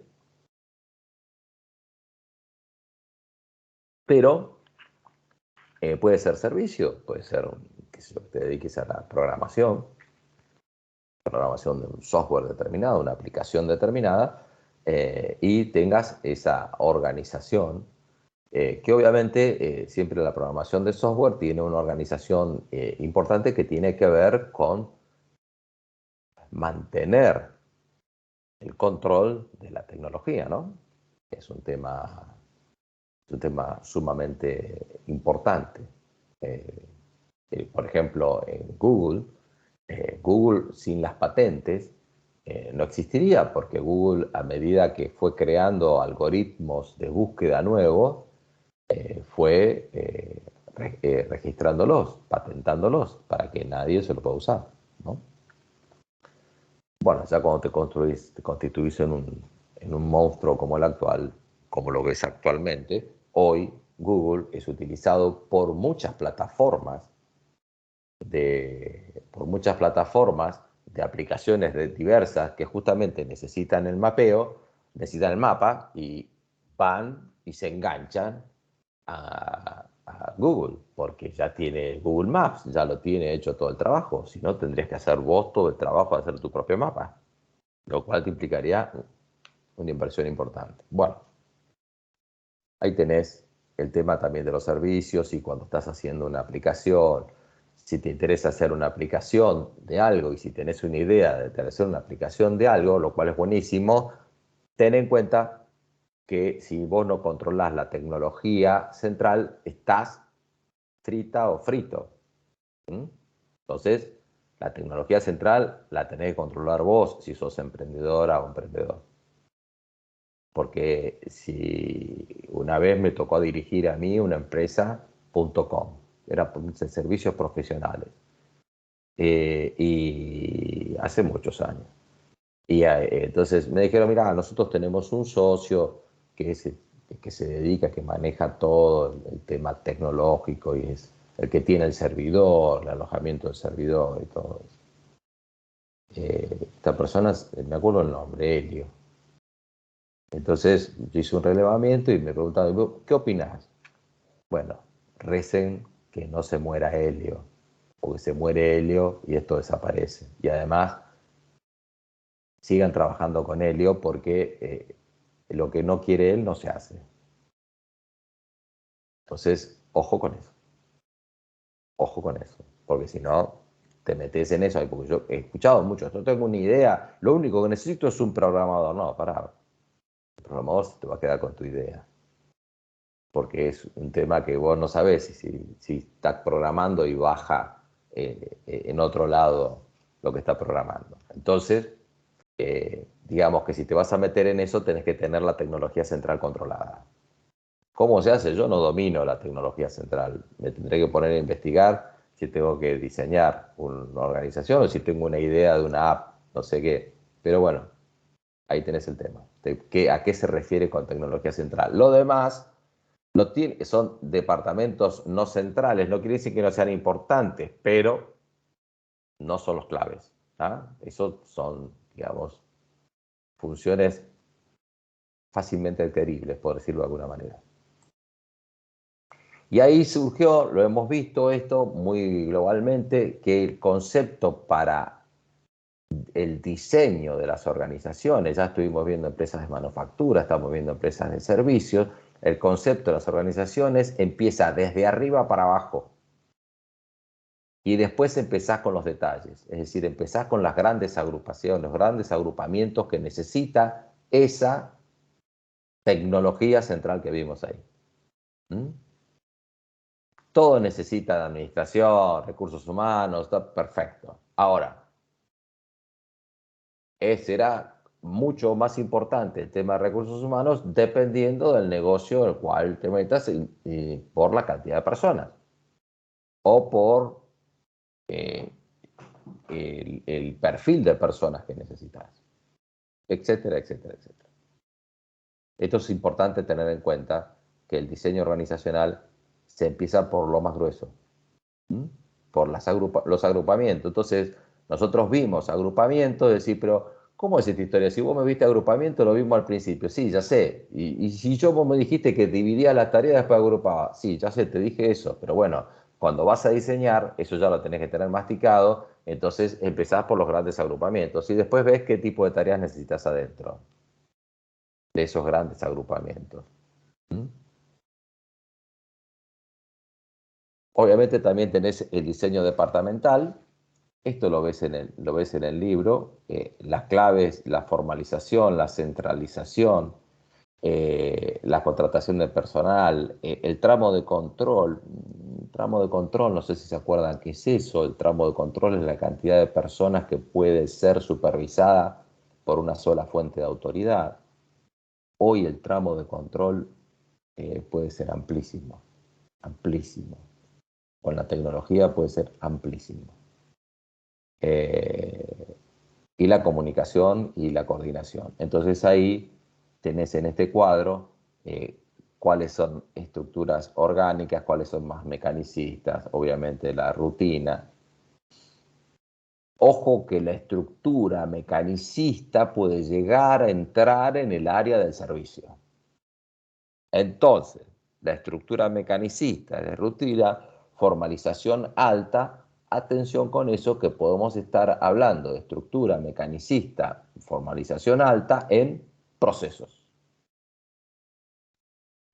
pero puede ser servicio, puede ser que te dediques a la programación de un software determinado, una aplicación determinada, y tengas esa organización, que obviamente siempre la programación de software tiene una organización importante que tiene que ver con mantener el control de la tecnología, ¿no? Es un tema sumamente importante. Eh, por ejemplo, en Google sin las patentes no existiría, porque Google, a medida que fue creando algoritmos de búsqueda nuevos, fue registrándolos, patentándolos, para que nadie se lo pueda usar, ¿no? Bueno, ya cuando te constituís en un monstruo como el actual, como lo ves actualmente, hoy Google es utilizado por muchas plataformas de aplicaciones diversas que justamente necesitan el mapeo, necesitan el mapa y van y se enganchan a Google, porque ya tiene Google Maps, ya lo tiene hecho todo el trabajo. Si no, tendrías que hacer vos todo el trabajo de hacer tu propio mapa, lo cual te implicaría una inversión importante. Bueno, ahí tenés el tema también de los servicios y cuando estás haciendo una aplicación, si te interesa hacer una aplicación de algo y si tenés una idea de hacer una aplicación de algo, lo cual es buenísimo, ten en cuenta que si vos no controlás la tecnología central, estás frita o frito. ¿Mm? Entonces, la tecnología central la tenés que controlar vos si sos emprendedora o emprendedor. Porque si una vez me tocó dirigir a mí una empresa .com, era servicios profesionales, y hace muchos años. Y entonces me dijeron, mira, nosotros tenemos un socio que se dedica, que maneja todo el tema tecnológico y es el que tiene el servidor, el alojamiento del servidor y todo eso. Esta persona, me acuerdo el nombre, Helio. Entonces yo hice un relevamiento y me preguntaban, ¿qué opinás? Bueno, recen que no se muera Helio, porque se muere Helio y esto desaparece. Y además, sigan trabajando con Helio porque lo que no quiere él no se hace. Entonces, ojo con eso. Ojo con eso. Porque si no, te metes en eso. Porque yo he escuchado mucho, no tengo una idea, lo único que necesito es un programador. No, pará. El programador se te va a quedar con tu idea. Porque es un tema que vos no sabés si estás programando y baja en otro lado lo que está programando. Entonces, digamos que si te vas a meter en eso, tenés que tener la tecnología central controlada. ¿Cómo se hace? Yo no domino la tecnología central. Me tendré que poner a investigar si tengo que diseñar una organización o si tengo una idea de una app, no sé qué. Pero bueno, ahí tenés el tema. ¿A qué se refiere con tecnología central? Lo demás son departamentos no centrales. No quiere decir que no sean importantes, pero no son los claves. Eso son, digamos, funciones fácilmente adquiribles, por decirlo de alguna manera. Y ahí surgió, lo hemos visto esto muy globalmente, que el concepto para el diseño de las organizaciones, ya estuvimos viendo empresas de manufactura, estamos viendo empresas de servicios, el concepto de las organizaciones empieza desde arriba para abajo. Y después empezás con los detalles, es decir, empezás con las grandes agrupaciones, los grandes agrupamientos que necesita esa tecnología central que vimos ahí. Todo necesita de administración, recursos humanos, está perfecto. Ahora, será mucho más importante el tema de recursos humanos dependiendo del negocio al cual te metas y por la cantidad de personas o por el perfil de personas que necesitas, etcétera, etcétera, etcétera. Esto es importante tener en cuenta que el diseño organizacional se empieza por lo más grueso, por los agrupamientos. Entonces, nosotros vimos agrupamientos, decir, pero ¿cómo es esta historia? Si vos me viste agrupamiento, lo vimos al principio. Sí, ya sé. Y si vos me dijiste que dividía las tareas, después agrupaba. Sí, ya sé, te dije eso. Pero bueno, cuando vas a diseñar, eso ya lo tenés que tener masticado. Entonces empezás por los grandes agrupamientos y después ves qué tipo de tareas necesitas adentro de esos grandes agrupamientos. Obviamente también tenés el diseño departamental. Esto lo ves en el libro. Las claves, la formalización, la centralización, la contratación de personal, el tramo de control. Tramo de control, no sé si se acuerdan qué es eso. El tramo de control es la cantidad de personas que puede ser supervisada por una sola fuente de autoridad. Hoy el tramo de control puede ser amplísimo, amplísimo. Con la tecnología puede ser amplísimo. Y la comunicación y la coordinación. Entonces ahí tenés en este cuadro cuáles son estructuras orgánicas, cuáles son más mecanicistas, obviamente la rutina. Ojo que la estructura mecanicista puede llegar a entrar en el área del servicio. Entonces, la estructura mecanicista de rutina, formalización alta, atención con eso que podemos estar hablando de estructura mecanicista, formalización alta en procesos.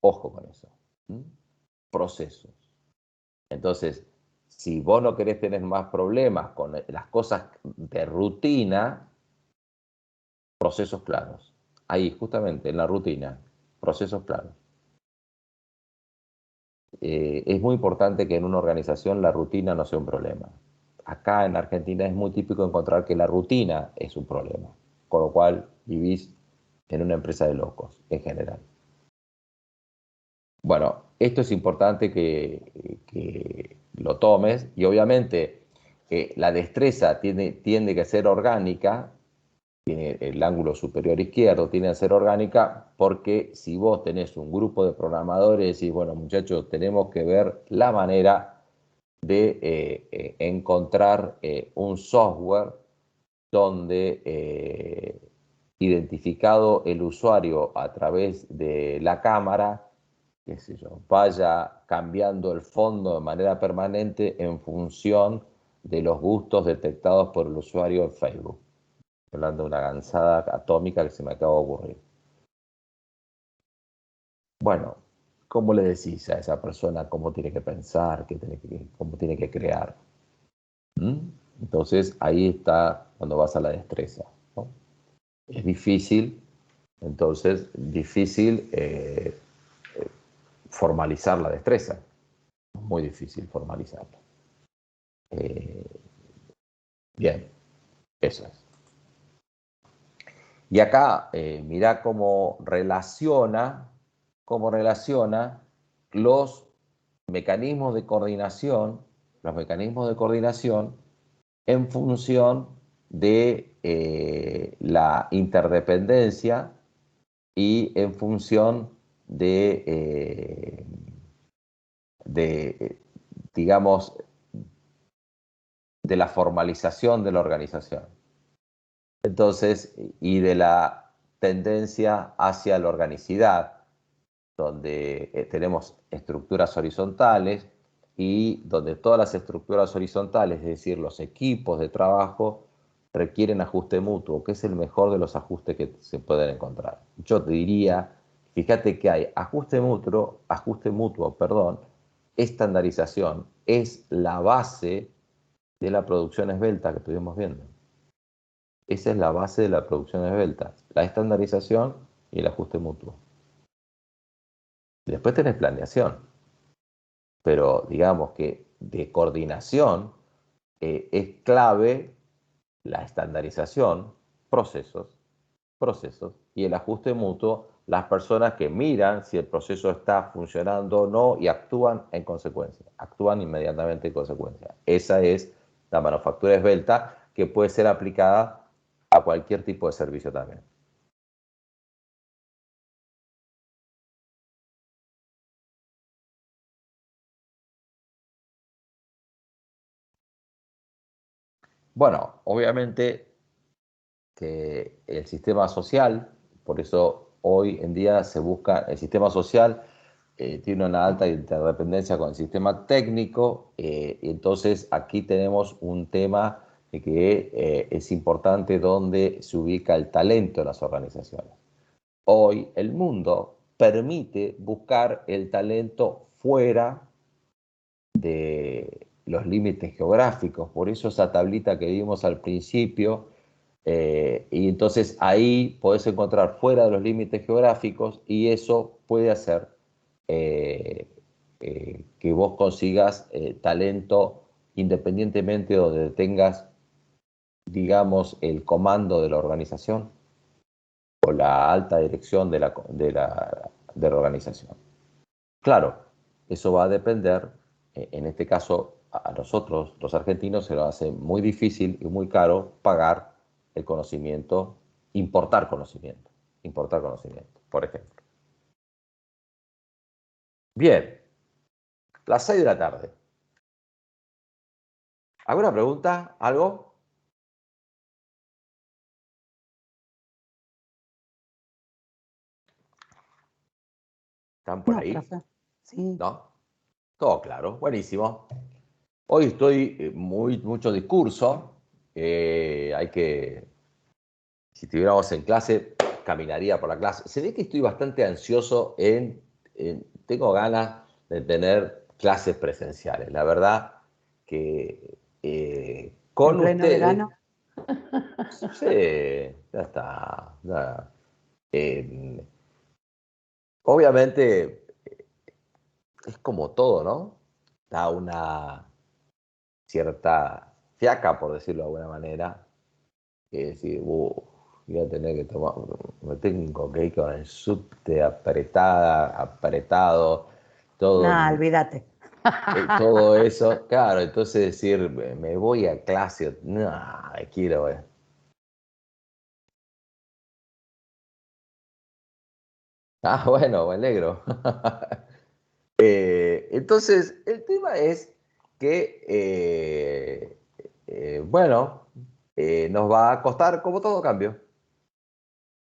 Ojo con eso. Procesos. Entonces, si vos no querés tener más problemas con las cosas de rutina, procesos claros. Ahí, justamente, en la rutina, procesos claros. Es muy importante que en una organización la rutina no sea un problema. Acá en Argentina es muy típico encontrar que la rutina es un problema, con lo cual vivís en una empresa de locos, en general. Bueno, esto es importante que lo tomes y obviamente la destreza tiende que ser orgánica, tiene el ángulo superior izquierdo, tiene que ser orgánica porque si vos tenés un grupo de programadores y decís, bueno muchachos, tenemos que ver la manera de encontrar un software donde identificado el usuario a través de la cámara, qué sé yo, vaya cambiando el fondo de manera permanente en función de los gustos detectados por el usuario en Facebook. Hablando de una gansada atómica que se me acaba de ocurrir. Bueno, ¿cómo le decís a esa persona cómo tiene que pensar, cómo tiene que crear? ¿Mm? Entonces ahí está cuando vas a la destreza, ¿no? Es difícil, entonces difícil formalizar la destreza, muy difícil formalizarla. Eh, bien, eso es. Y acá mirá cómo relaciona los los mecanismos de coordinación en función de la interdependencia y en función de, digamos, de la formalización de la organización. Entonces, y de la tendencia hacia la organicidad, donde tenemos estructuras horizontales y donde todas las estructuras horizontales, es decir, los equipos de trabajo, requieren ajuste mutuo, que es el mejor de los ajustes que se pueden encontrar. Yo te diría, fíjate que hay ajuste mutuo, perdón, estandarización, es la base de la producción esbelta que estuvimos viendo. Esa es la base de la producción esbelta, la estandarización y el ajuste mutuo. Después tenés planeación, pero digamos que de coordinación es clave la estandarización, procesos y el ajuste mutuo, las personas que miran si el proceso está funcionando o no y actúan en consecuencia, actúan inmediatamente en consecuencia. Esa es la manufactura esbelta que puede ser aplicada a cualquier tipo de servicio también. Bueno, obviamente que el sistema social, por eso hoy en día se busca, el sistema social tiene una alta interdependencia con el sistema técnico, y entonces aquí tenemos un tema de que es importante donde se ubica el talento en las organizaciones. Hoy el mundo permite buscar el talento fuera de los límites geográficos, por eso esa tablita que vimos al principio, y entonces ahí podés encontrar fuera de los límites geográficos y eso puede hacer que vos consigas talento independientemente de donde tengas, digamos, el comando de la organización o la alta dirección de la organización. Claro, eso va a depender, en este caso, a nosotros, los argentinos, se nos hace muy difícil y muy caro pagar el conocimiento, importar conocimiento, por ejemplo. Bien, las 6 de la tarde. ¿Alguna pregunta? ¿Algo? ¿Están por No, ahí? profe. Sí. ¿No? Todo claro, buenísimo. Hoy estoy mucho discurso. Hay que, si estuviéramos en clase, caminaría por la clase. Se ve que estoy bastante ansioso tengo ganas de tener clases presenciales. La verdad que En con pleno ustedes, verano. sí, ya está. Ya. Eh, obviamente es como todo, ¿no? Da una cierta fiaca, por decirlo de alguna manera, que decir, voy a tener que tomar, me tengo que ir con el subte apretado, todo, Nada, olvídate. todo eso, claro, entonces decir, me voy a clase, no, quiero, bueno, me alegro. Entonces, el tema es que, bueno, nos va a costar como todo cambio.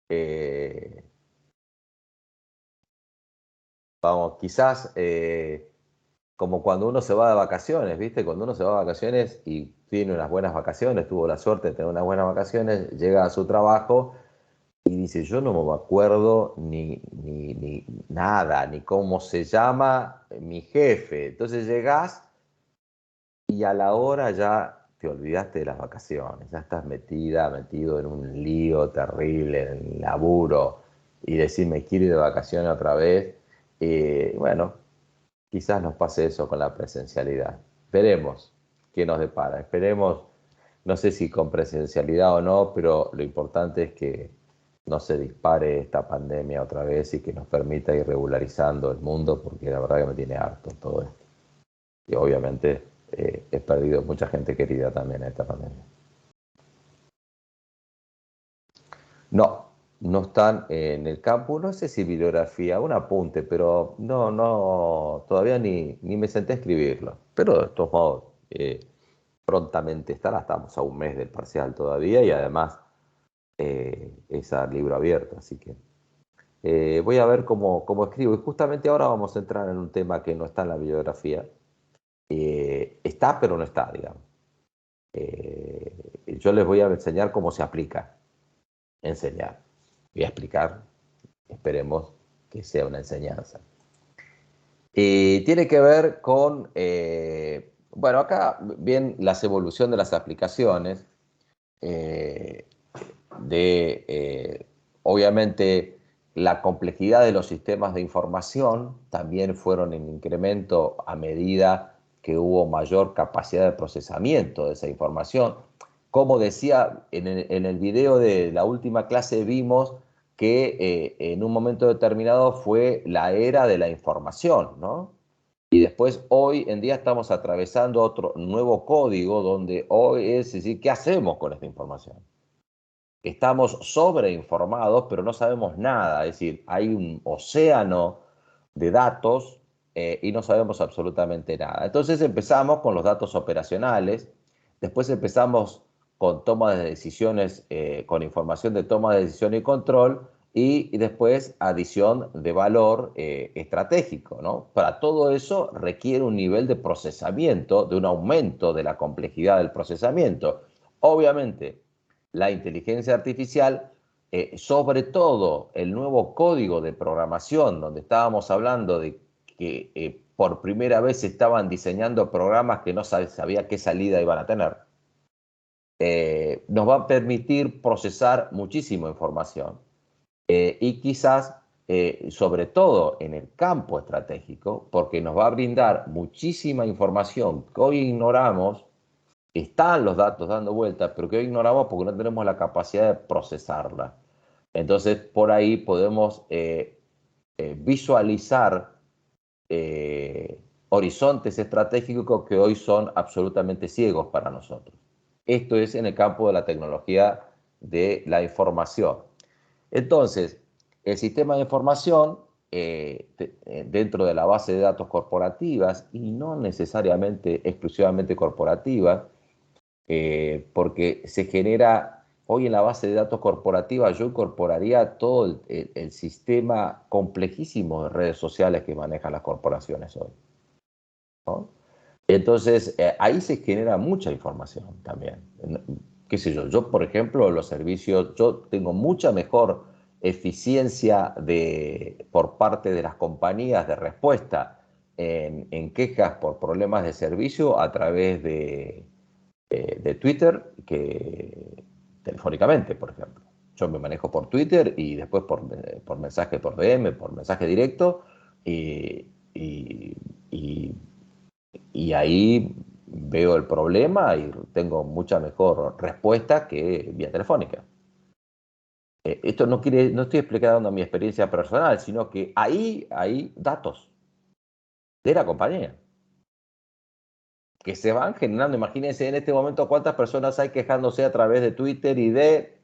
Eh, Vamos, quizás como cuando uno se va de vacaciones, ¿viste? Cuando uno se va de vacaciones y tiene unas buenas vacaciones, tuvo la suerte de tener unas buenas vacaciones, llega a su trabajo y dice, yo no me acuerdo ni nada, ni cómo se llama mi jefe. Entonces llegás y a la hora ya te olvidaste de las vacaciones, ya estás metido en un lío terrible, en el laburo, y decir, me quiero ir de vacaciones otra vez. Bueno, quizás nos pase eso con la presencialidad. Esperemos qué nos depara. Esperemos, no sé si con presencialidad o no, pero lo importante es que no se dispare esta pandemia otra vez y que nos permita ir regularizando el mundo, porque la verdad que me tiene harto todo esto. Y obviamente he perdido mucha gente querida también en esta pandemia. No, no están en el campus, no sé si bibliografía, un apunte, pero no, todavía ni me senté a escribirlo. Pero de todos modos, prontamente estará, estamos a un mes del parcial todavía y además es a libro abierto, así que voy a ver cómo escribo. Y justamente ahora vamos a entrar en un tema que no está en la bibliografía. Está, pero no está, digamos. Yo les voy a enseñar cómo se aplica. Enseñar. Voy a explicar, esperemos que sea una enseñanza. Tiene que ver con, bueno, acá bien las evolución de las aplicaciones, eh, obviamente, la complejidad de los sistemas de información también fueron en incremento a medida que hubo mayor capacidad de procesamiento de esa información. Como decía, en el video de la última clase vimos que en un momento determinado fue la era de la información, ¿no? Y después, hoy en día estamos atravesando otro nuevo código donde hoy es decir, ¿qué hacemos con esta información? Estamos sobreinformados, pero no sabemos nada. Es decir, hay un océano de datos y no sabemos absolutamente nada. Entonces empezamos con los datos operacionales, después empezamos con toma de decisiones, con información de toma de decisión y control, y después adición de valor estratégico, ¿no? Para todo eso requiere un nivel de procesamiento, de un aumento de la complejidad del procesamiento. Obviamente, la inteligencia artificial, sobre todo el nuevo código de programación, donde estábamos hablando de que por primera vez estaban diseñando programas que no sabía qué salida iban a tener, nos va a permitir procesar muchísima información y quizás, sobre todo en el campo estratégico, porque nos va a brindar muchísima información que hoy ignoramos. Están los datos dando vueltas, pero que hoy ignoramos porque no tenemos la capacidad de procesarla. Entonces, por ahí podemos visualizar horizontes estratégicos que hoy son absolutamente ciegos para nosotros. Esto es en el campo de la tecnología de la información. Entonces, el sistema de información dentro de la base de datos corporativas, y no necesariamente exclusivamente corporativas, porque se genera, hoy en la base de datos corporativa, yo incorporaría todo el sistema complejísimo de redes sociales que manejan las corporaciones hoy, ¿no? Entonces, ahí se genera mucha información también. ¿Qué sé yo? Yo, por ejemplo, los servicios, yo tengo mucha mejor eficiencia por parte de las compañías de respuesta en quejas por problemas de servicio a través de Twitter que telefónicamente, por ejemplo. Yo me manejo por Twitter y después por mensaje por DM, por mensaje directo, y, y, y, y ahí veo el problema y tengo mucha mejor respuesta que vía telefónica. Esto no estoy explicando mi experiencia personal, sino que ahí hay datos de la compañía que se van generando. Imagínense en este momento cuántas personas hay quejándose a través de Twitter y de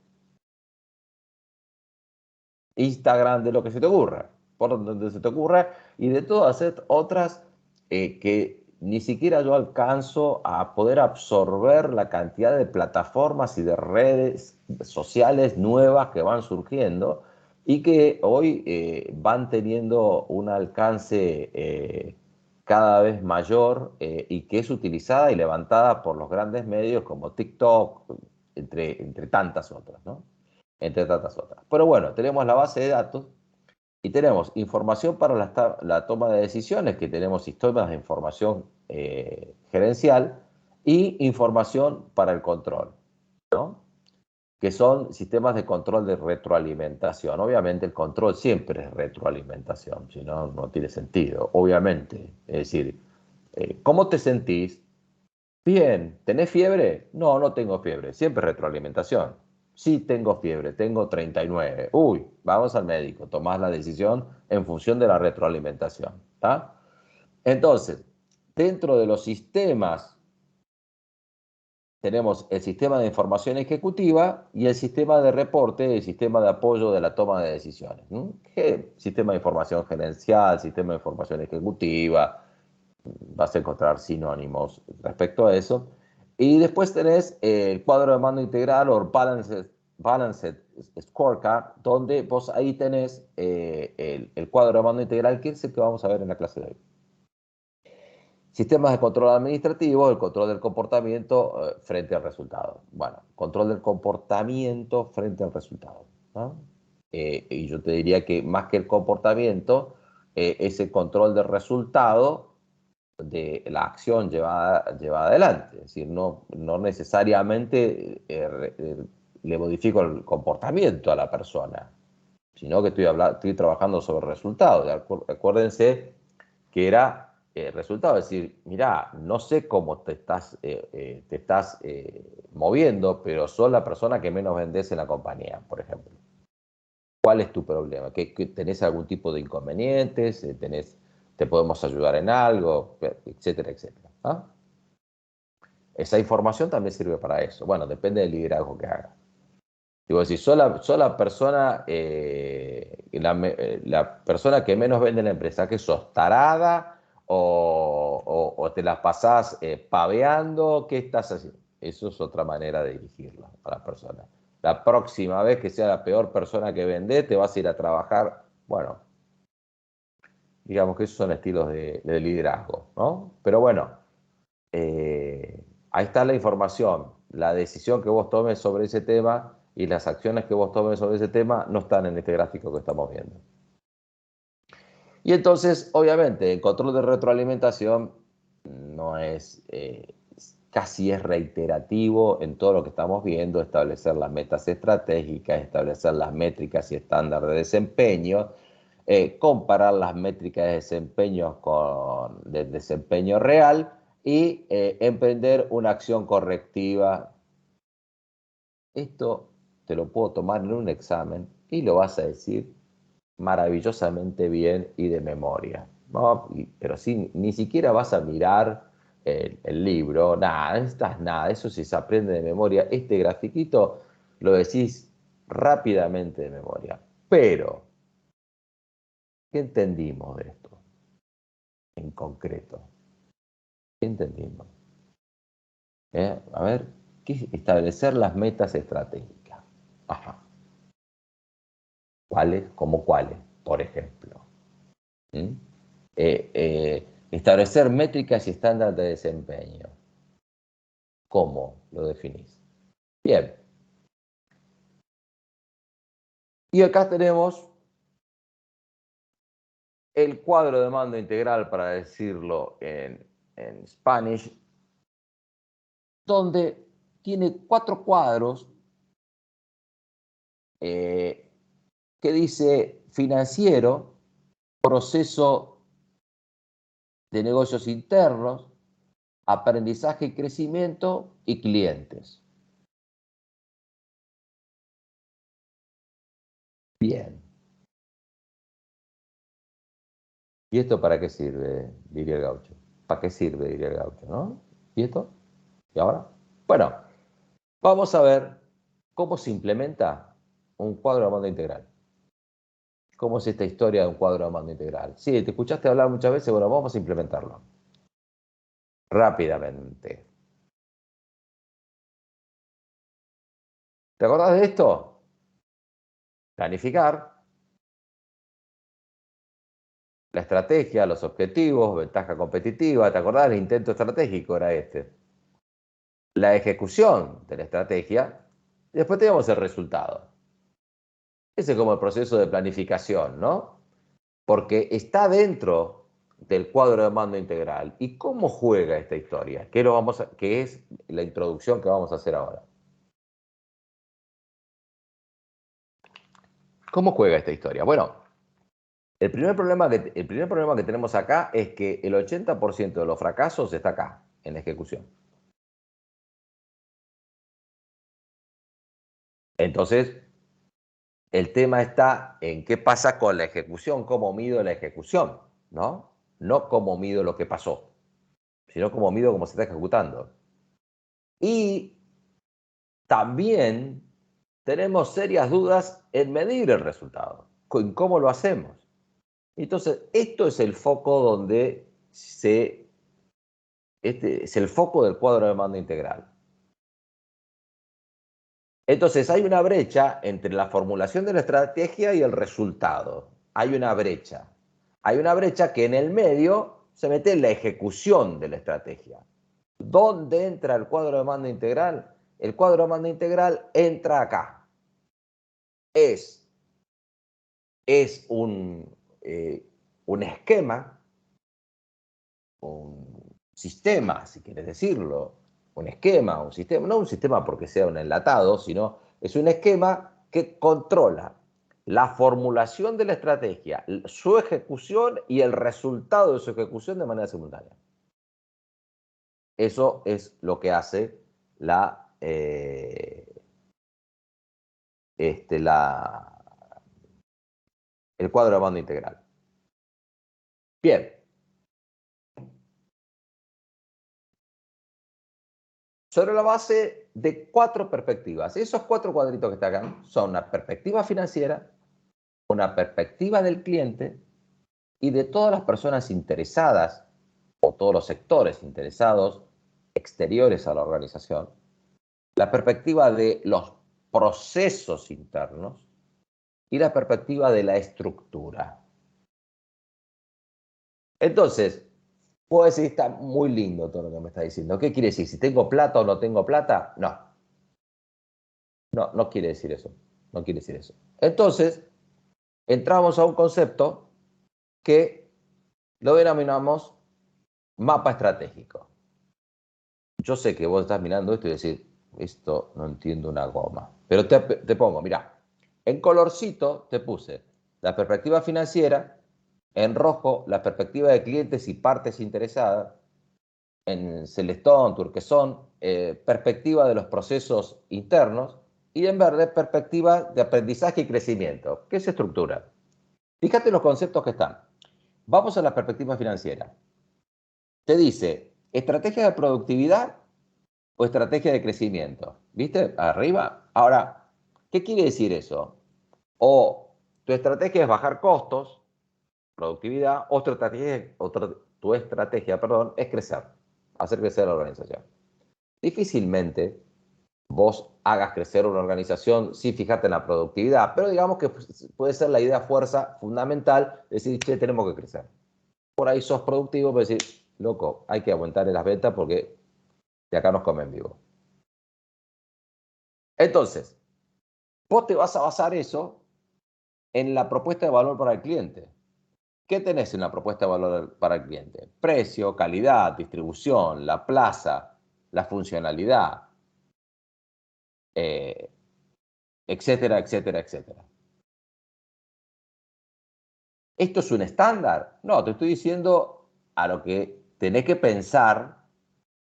Instagram, de lo que se te ocurra, por donde se te ocurra, y de todas otras que ni siquiera yo alcanzo a poder absorber la cantidad de plataformas y de redes sociales nuevas que van surgiendo y que hoy van teniendo un alcance cada vez mayor y que es utilizada y levantada por los grandes medios como TikTok, entre tantas otras, ¿no? Entre tantas otras. Pero bueno, tenemos la base de datos y tenemos información para la toma de decisiones, que tenemos sistemas de información gerencial y información para el control, ¿no? Que son sistemas de control de retroalimentación. Obviamente el control siempre es retroalimentación, si no, no tiene sentido, obviamente. Es decir, ¿cómo te sentís? Bien, ¿tenés fiebre? No, no tengo fiebre, siempre retroalimentación. Sí tengo fiebre, tengo 39. Uy, vamos al médico, tomás la decisión en función de la retroalimentación. ¿Tá? Entonces, dentro de los sistemas tenemos el sistema de información ejecutiva y el sistema de reporte, el sistema de apoyo de la toma de decisiones. Sistema de información gerencial, sistema de información ejecutiva, vas a encontrar sinónimos respecto a eso. Y después tenés el cuadro de mando integral o Balanced Scorecard, donde vos ahí tenés el cuadro de mando integral, que es el que vamos a ver en la clase de hoy. Sistemas de control administrativo, el control del comportamiento frente al resultado. Bueno, control del comportamiento frente al resultado, ¿no? Y yo te diría que más que el comportamiento, es el control del resultado de la acción llevada adelante. Es decir, no necesariamente le modifico el comportamiento a la persona, sino que estoy trabajando sobre resultados. Acuérdense que era resultado, es decir, mira, no sé cómo te estás moviendo, pero sos la persona que menos vendés en la compañía, por ejemplo. ¿Cuál es tu problema? ¿Tenés algún tipo de inconvenientes? ¿Te podemos ayudar en algo? Etcétera, etcétera. ¿Ah? Esa información también sirve para eso. Bueno, depende del liderazgo que haga. Digo, si sos la persona, la persona que menos vende en la empresa, que sos tarada o te las pasás paveando, ¿qué estás haciendo? Eso es otra manera de dirigirla a la persona. La próxima vez que sea la peor persona que vende, te vas a ir a trabajar. Bueno, digamos que esos son estilos de liderazgo, ¿no? Pero bueno, ahí está la información. La decisión que vos tomes sobre ese tema y las acciones que vos tomes sobre ese tema no están en este gráfico que estamos viendo. Y entonces, obviamente, el control de retroalimentación no es, casi es reiterativo en todo lo que estamos viendo: establecer las metas estratégicas, establecer las métricas y estándares de desempeño, comparar las métricas de desempeño con del desempeño real y emprender una acción correctiva. Esto te lo puedo tomar en un examen y lo vas a decir maravillosamente bien y de memoria, ¿no? Pero sí, ni siquiera vas a mirar el libro, nada, no necesitas nada, eso sí se aprende de memoria. Este grafiquito lo decís rápidamente de memoria. Pero, ¿qué entendimos de esto en concreto? ¿Qué entendimos? A ver, ¿qué es establecer las metas estratégicas? Ajá. ¿Cuáles? ¿Cómo cuáles? Por ejemplo. ¿Mm? Establecer métricas y estándares de desempeño. ¿Cómo lo definís? Bien. Y acá tenemos el cuadro de mando integral, para decirlo en Spanish, donde tiene 4 cuadros que dice financiero, proceso de negocios internos, aprendizaje y crecimiento y clientes. Bien. ¿Y esto para qué sirve? Diría el gaucho. ¿Para qué sirve? Diría el gaucho, ¿no? ¿Y esto? ¿Y ahora? Bueno, vamos a ver cómo se implementa un cuadro de mando integral. ¿Cómo es esta historia de un cuadro de mando integral? Sí, te escuchaste hablar muchas veces, bueno, vamos a implementarlo. Rápidamente. ¿Te acordás de esto? Planificar, la estrategia, los objetivos, ventaja competitiva. ¿Te acordás? El intento estratégico era este. La ejecución de la estrategia, y después tenemos el resultado. Ese es como el proceso de planificación, ¿no? Porque está dentro del cuadro de mando integral. ¿Y cómo juega esta historia? ¿Qué es la introducción que vamos a hacer ahora? ¿Cómo juega esta historia? Bueno, el primer problema que tenemos acá es que el 80% de los fracasos está acá, en la ejecución. Entonces, el tema está en qué pasa con la ejecución, cómo mido la ejecución, ¿no? No cómo mido lo que pasó, sino cómo mido cómo se está ejecutando. Y también tenemos serias dudas en medir el resultado, en cómo lo hacemos. Entonces, esto es el foco este es el foco del cuadro de mando integral. Entonces, hay una brecha entre la formulación de la estrategia y el resultado. Hay una brecha. Hay una brecha que en el medio se mete en la ejecución de la estrategia. ¿Dónde entra el cuadro de mando integral? El cuadro de mando integral entra acá. Es un esquema, un sistema, si quieres decirlo, un sistema, no un sistema porque sea un enlatado, sino es un esquema que controla la formulación de la estrategia, su ejecución y el resultado de su ejecución de manera simultánea. Eso es lo que hace el cuadro de mando integral. Bien. Sobre la base de 4 perspectivas. Esos 4 cuadritos que están acá son una perspectiva financiera, una perspectiva del cliente y de todas las personas interesadas o todos los sectores interesados exteriores a la organización, la perspectiva de los procesos internos y la perspectiva de la estructura. Entonces, puedo decir, está muy lindo todo lo que me está diciendo. ¿Qué quiere decir? ¿Si tengo plata o no tengo plata? No. No, no quiere decir eso. No quiere decir eso. Entonces, entramos a un concepto que lo denominamos mapa estratégico. Yo sé que vos estás mirando esto y decís, esto no entiendo una goma. Pero te pongo, mirá, en colorcito te puse la perspectiva financiera, en rojo la perspectiva de clientes y partes interesadas, en celestón, turquesón, perspectiva de los procesos internos, y en verde, perspectiva de aprendizaje y crecimiento. ¿Qué se estructura? Fíjate los conceptos que están. Vamos a la perspectiva financiera. Te dice, estrategia de productividad o estrategia de crecimiento. ¿Viste? Arriba. Ahora, ¿qué quiere decir eso? O tu estrategia es bajar costos, productividad, o tu estrategia, perdón, es crecer, hacer crecer la organización. Difícilmente vos hagas crecer una organización sin fijarte en la productividad, pero digamos que puede ser la idea fuerza fundamental, decir, che, tenemos que crecer. Por ahí sos productivo, pero decir, loco, hay que aumentar en las ventas porque de acá nos comen vivo. Entonces, vos te vas a basar eso en la propuesta de valor para el cliente. ¿Qué tenés en la propuesta de valor para el cliente? Precio, calidad, distribución, la plaza, la funcionalidad, eh, etcétera, etcétera, etcétera. ¿Esto es un estándar? No, te estoy diciendo a lo que tenés que pensar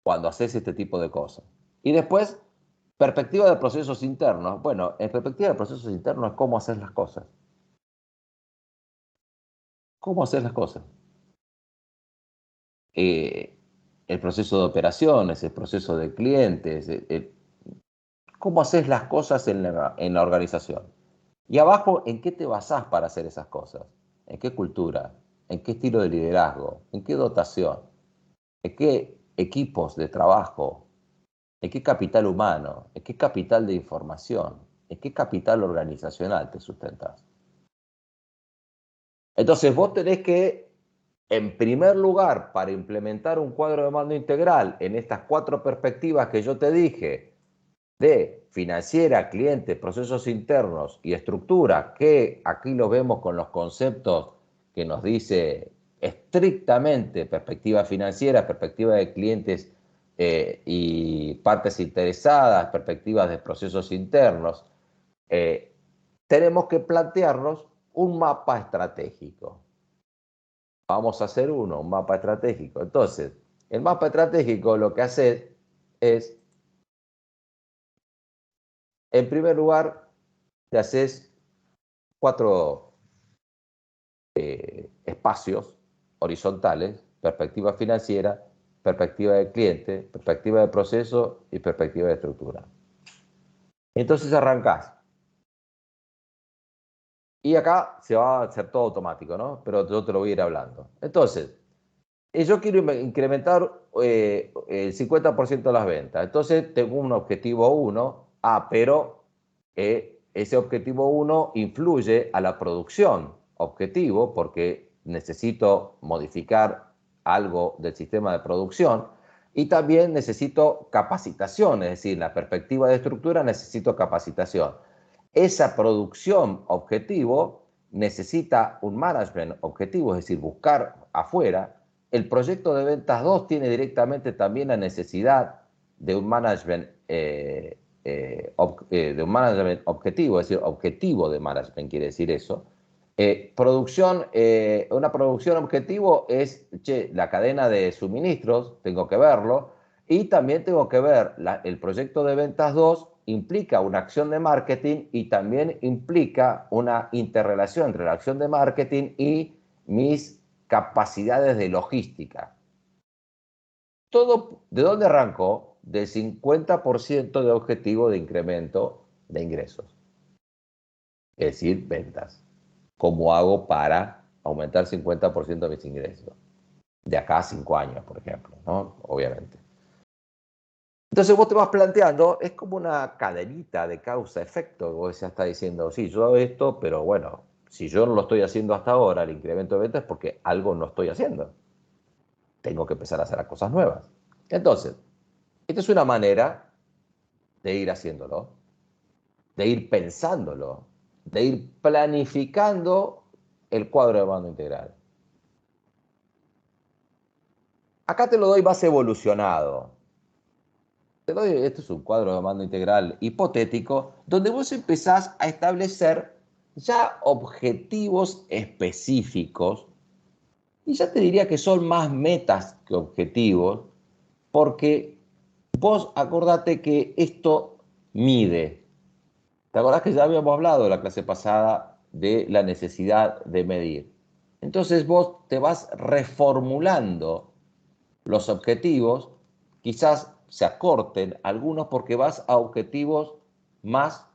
cuando haces este tipo de cosas. Y después Perspectiva de procesos internos. Bueno, en perspectiva de procesos internos es cómo hacer las cosas. ¿Cómo hacer las cosas? Eh, el proceso de operaciones, el proceso de clientes, cómo haces las cosas en la organización. Y abajo, ¿en qué te basás para hacer esas cosas? ¿En qué cultura? ¿En qué estilo de liderazgo? ¿En qué dotación? ¿En qué equipos de trabajo? ¿En qué capital humano? ¿En qué capital de información? ¿En qué capital organizacional te sustentas? Entonces vos tenés que, en primer lugar, para implementar un cuadro de mando integral en estas 4 perspectivas que yo te dije, de financiera, cliente, procesos internos y estructura, que aquí lo vemos con los conceptos que nos dice estrictamente perspectiva financiera, perspectiva de clientes y partes interesadas, perspectivas de procesos internos, eh, tenemos que plantearnos un mapa estratégico. Vamos a hacer un mapa estratégico. Entonces, el mapa estratégico lo que hace es, en primer lugar, te haces 4 espacios horizontales: perspectiva financiera, perspectiva de cliente, perspectiva de proceso y perspectiva de estructura. Entonces arrancás. Y acá se va a hacer todo automático, ¿no? Pero yo te lo voy a ir hablando. Entonces, yo quiero incrementar el 50% de las ventas. Entonces tengo un objetivo 1, pero ese objetivo 1 influye a la producción objetivo porque necesito modificar algo del sistema de producción y también necesito capacitación, es decir, en la perspectiva de estructura necesito capacitación. Esa producción objetivo necesita un management objetivo, es decir, buscar afuera. El proyecto de ventas 2 tiene directamente también la necesidad de un management, de un management objetivo, es decir, objetivo de management quiere decir eso. Una producción objetivo es, la cadena de suministros, tengo que verlo, y también tengo que ver, el proyecto de ventas 2 implica una acción de marketing y también implica una interrelación entre la acción de marketing y mis capacidades de logística. Todo, ¿de dónde arrancó? Del 50% de objetivo de incremento de ingresos, es decir, ventas. ¿Cómo hago para aumentar 50% de mis ingresos? De acá a 5 años, por ejemplo, ¿no? Obviamente. Entonces vos te vas planteando, es como una cadenita de causa-efecto, vos ya estás diciendo, sí, yo hago esto, pero bueno, si yo no lo estoy haciendo hasta ahora, el incremento de ventas, es porque algo no estoy haciendo. Tengo que empezar a hacer las cosas nuevas. Entonces, esta es una manera de ir haciéndolo, de ir pensándolo, de ir planificando el cuadro de mando integral. Acá te lo doy más evolucionado. Esto es un cuadro de mando integral hipotético, donde vos empezás a establecer ya objetivos específicos, y ya te diría que son más metas que objetivos, porque vos acordate que esto mide. ¿Te acordás que ya habíamos hablado en la clase pasada de la necesidad de medir? Entonces vos te vas reformulando los objetivos, quizás se acorten algunos porque vas a objetivos más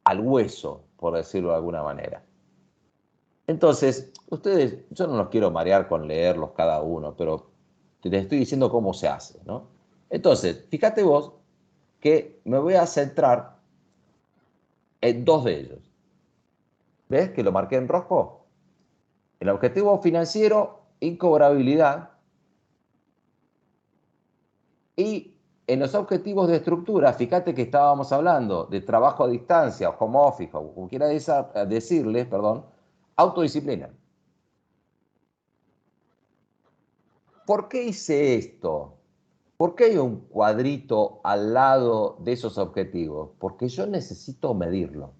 al hueso, por decirlo de alguna manera. Entonces, ustedes, yo no los quiero marear con leerlos cada uno, pero les estoy diciendo cómo se hace, ¿no? Entonces, fíjate vos que me voy a centrar en 2 de ellos. ¿Ves que lo marqué en rojo? El objetivo financiero, incobrabilidad, y en los objetivos de estructura, fíjate que estábamos hablando de trabajo a distancia, o home office, o como quiera decirles, perdón, autodisciplina. ¿Por qué hice esto? ¿Por qué hay un cuadrito al lado de esos objetivos? Porque yo necesito medirlo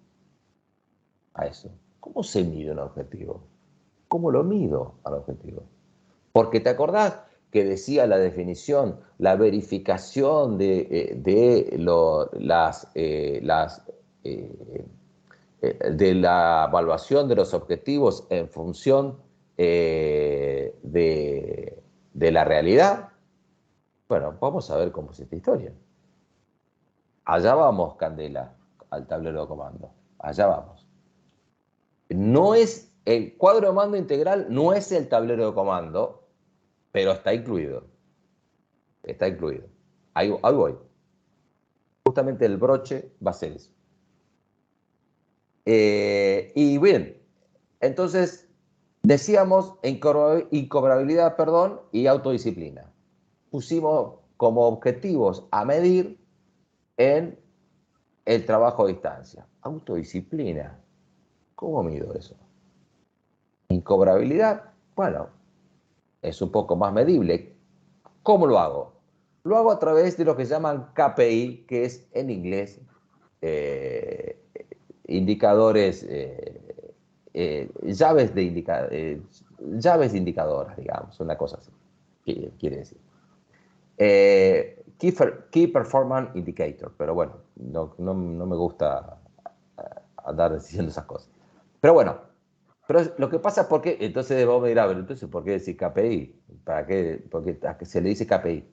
a eso. ¿Cómo se mide un objetivo? ¿Cómo lo mido al objetivo? Porque te acordás que decía la definición, la verificación de la evaluación de los objetivos en función de la realidad. Bueno, vamos a ver cómo es esta historia. Allá vamos, Candela, al tablero de comando. Allá vamos. No es el cuadro de mando integral, no es el tablero de comando, pero está incluido. Está incluido. Ahí voy. Justamente el broche va a ser eso. Y bien, entonces decíamos incobrabilidad, perdón, y autodisciplina. Pusimos como objetivos a medir en el trabajo a distancia. Autodisciplina. ¿Cómo mido eso? Incobrabilidad, bueno, es un poco más medible. ¿Cómo lo hago? Lo hago a través de lo que llaman KPI, que es en inglés eh, indicadores, llaves de indicadoras, digamos, una cosa así, quiere decir. Key Performance Indicator, pero bueno, no me gusta andar diciendo esas cosas. Pero bueno, pero lo que pasa es porque, entonces vos me dirás, pero entonces, ¿por qué decir KPI? ¿Para qué? Porque se le dice KPI.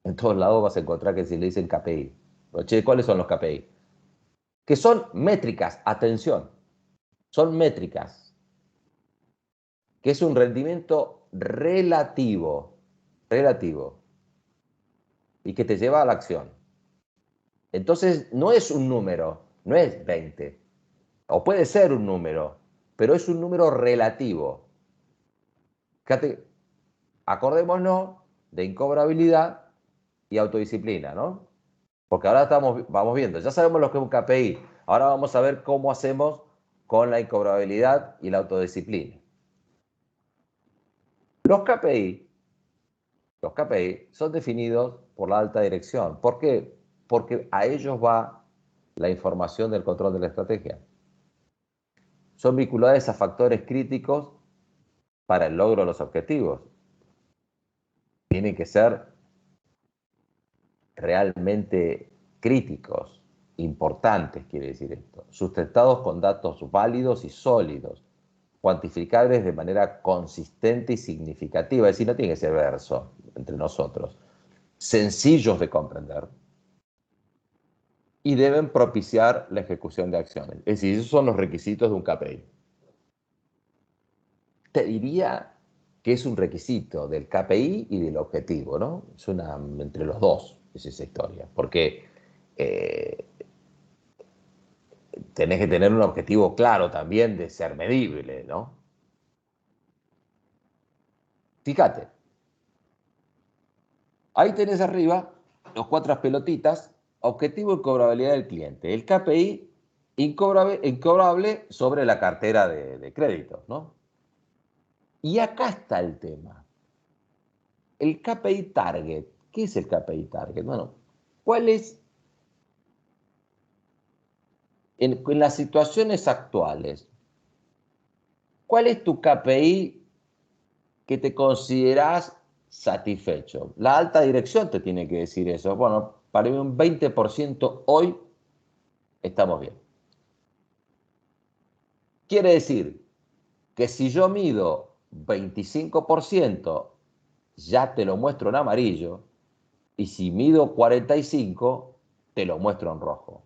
En todos lados vas a encontrar que se le dicen KPI. Pero, che, ¿cuáles son los KPI? Que son métricas, atención, son métricas, que es un rendimiento relativo, y que te lleva a la acción. Entonces, no es un número, no es 20, o puede ser un número, pero es un número relativo. Fíjate, acordémonos de incobrabilidad y autodisciplina, ¿no? Porque ahora vamos viendo, ya sabemos lo que es un KPI, ahora vamos a ver cómo hacemos con la incobrabilidad y la autodisciplina. Los KPI, los KPI son definidos por la alta dirección. ¿Por qué? Porque a ellos va la información del control de la estrategia. Son vinculados a factores críticos para el logro de los objetivos. Tienen que ser realmente críticos, importantes, quiere decir esto, sustentados con datos válidos y sólidos, cuantificables de manera consistente y significativa, es decir, no tiene que ser verso entre nosotros, sencillos de comprender, y deben propiciar la ejecución de acciones. Es decir, esos son los requisitos de un KPI. Te diría que es un requisito del KPI y del objetivo, ¿no? Es entre los dos, es esa historia, porque tenés que tener un objetivo claro también de ser medible, ¿no? Fíjate, ahí tenés arriba los 4 pelotitas, objetivo y cobrabilidad del cliente. El KPI incobrable sobre la cartera de crédito, ¿no? Y acá está el tema. El KPI target. ¿Qué es el KPI target? Bueno, ¿cuál es en las situaciones actuales? ¿Cuál es tu KPI que te considerás satisfecho? La alta dirección te tiene que decir eso. Bueno, para mí un 20% hoy estamos bien. Quiere decir que si yo mido 25%, ya te lo muestro en amarillo, y si mido 45, te lo muestro en rojo.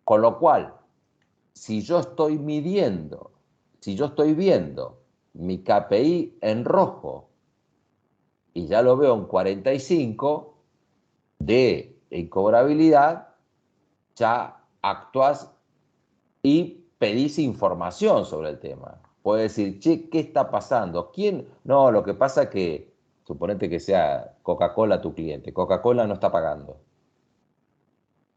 Con lo cual, si yo estoy midiendo, si yo estoy viendo mi KPI en rojo y ya lo veo en 45 de incobrabilidad, ya actúas y pedís información sobre el tema. Puedes decir, che, ¿qué está pasando? ¿Quién? No, lo que pasa es que, suponete que sea Coca-Cola tu cliente, Coca-Cola no está pagando.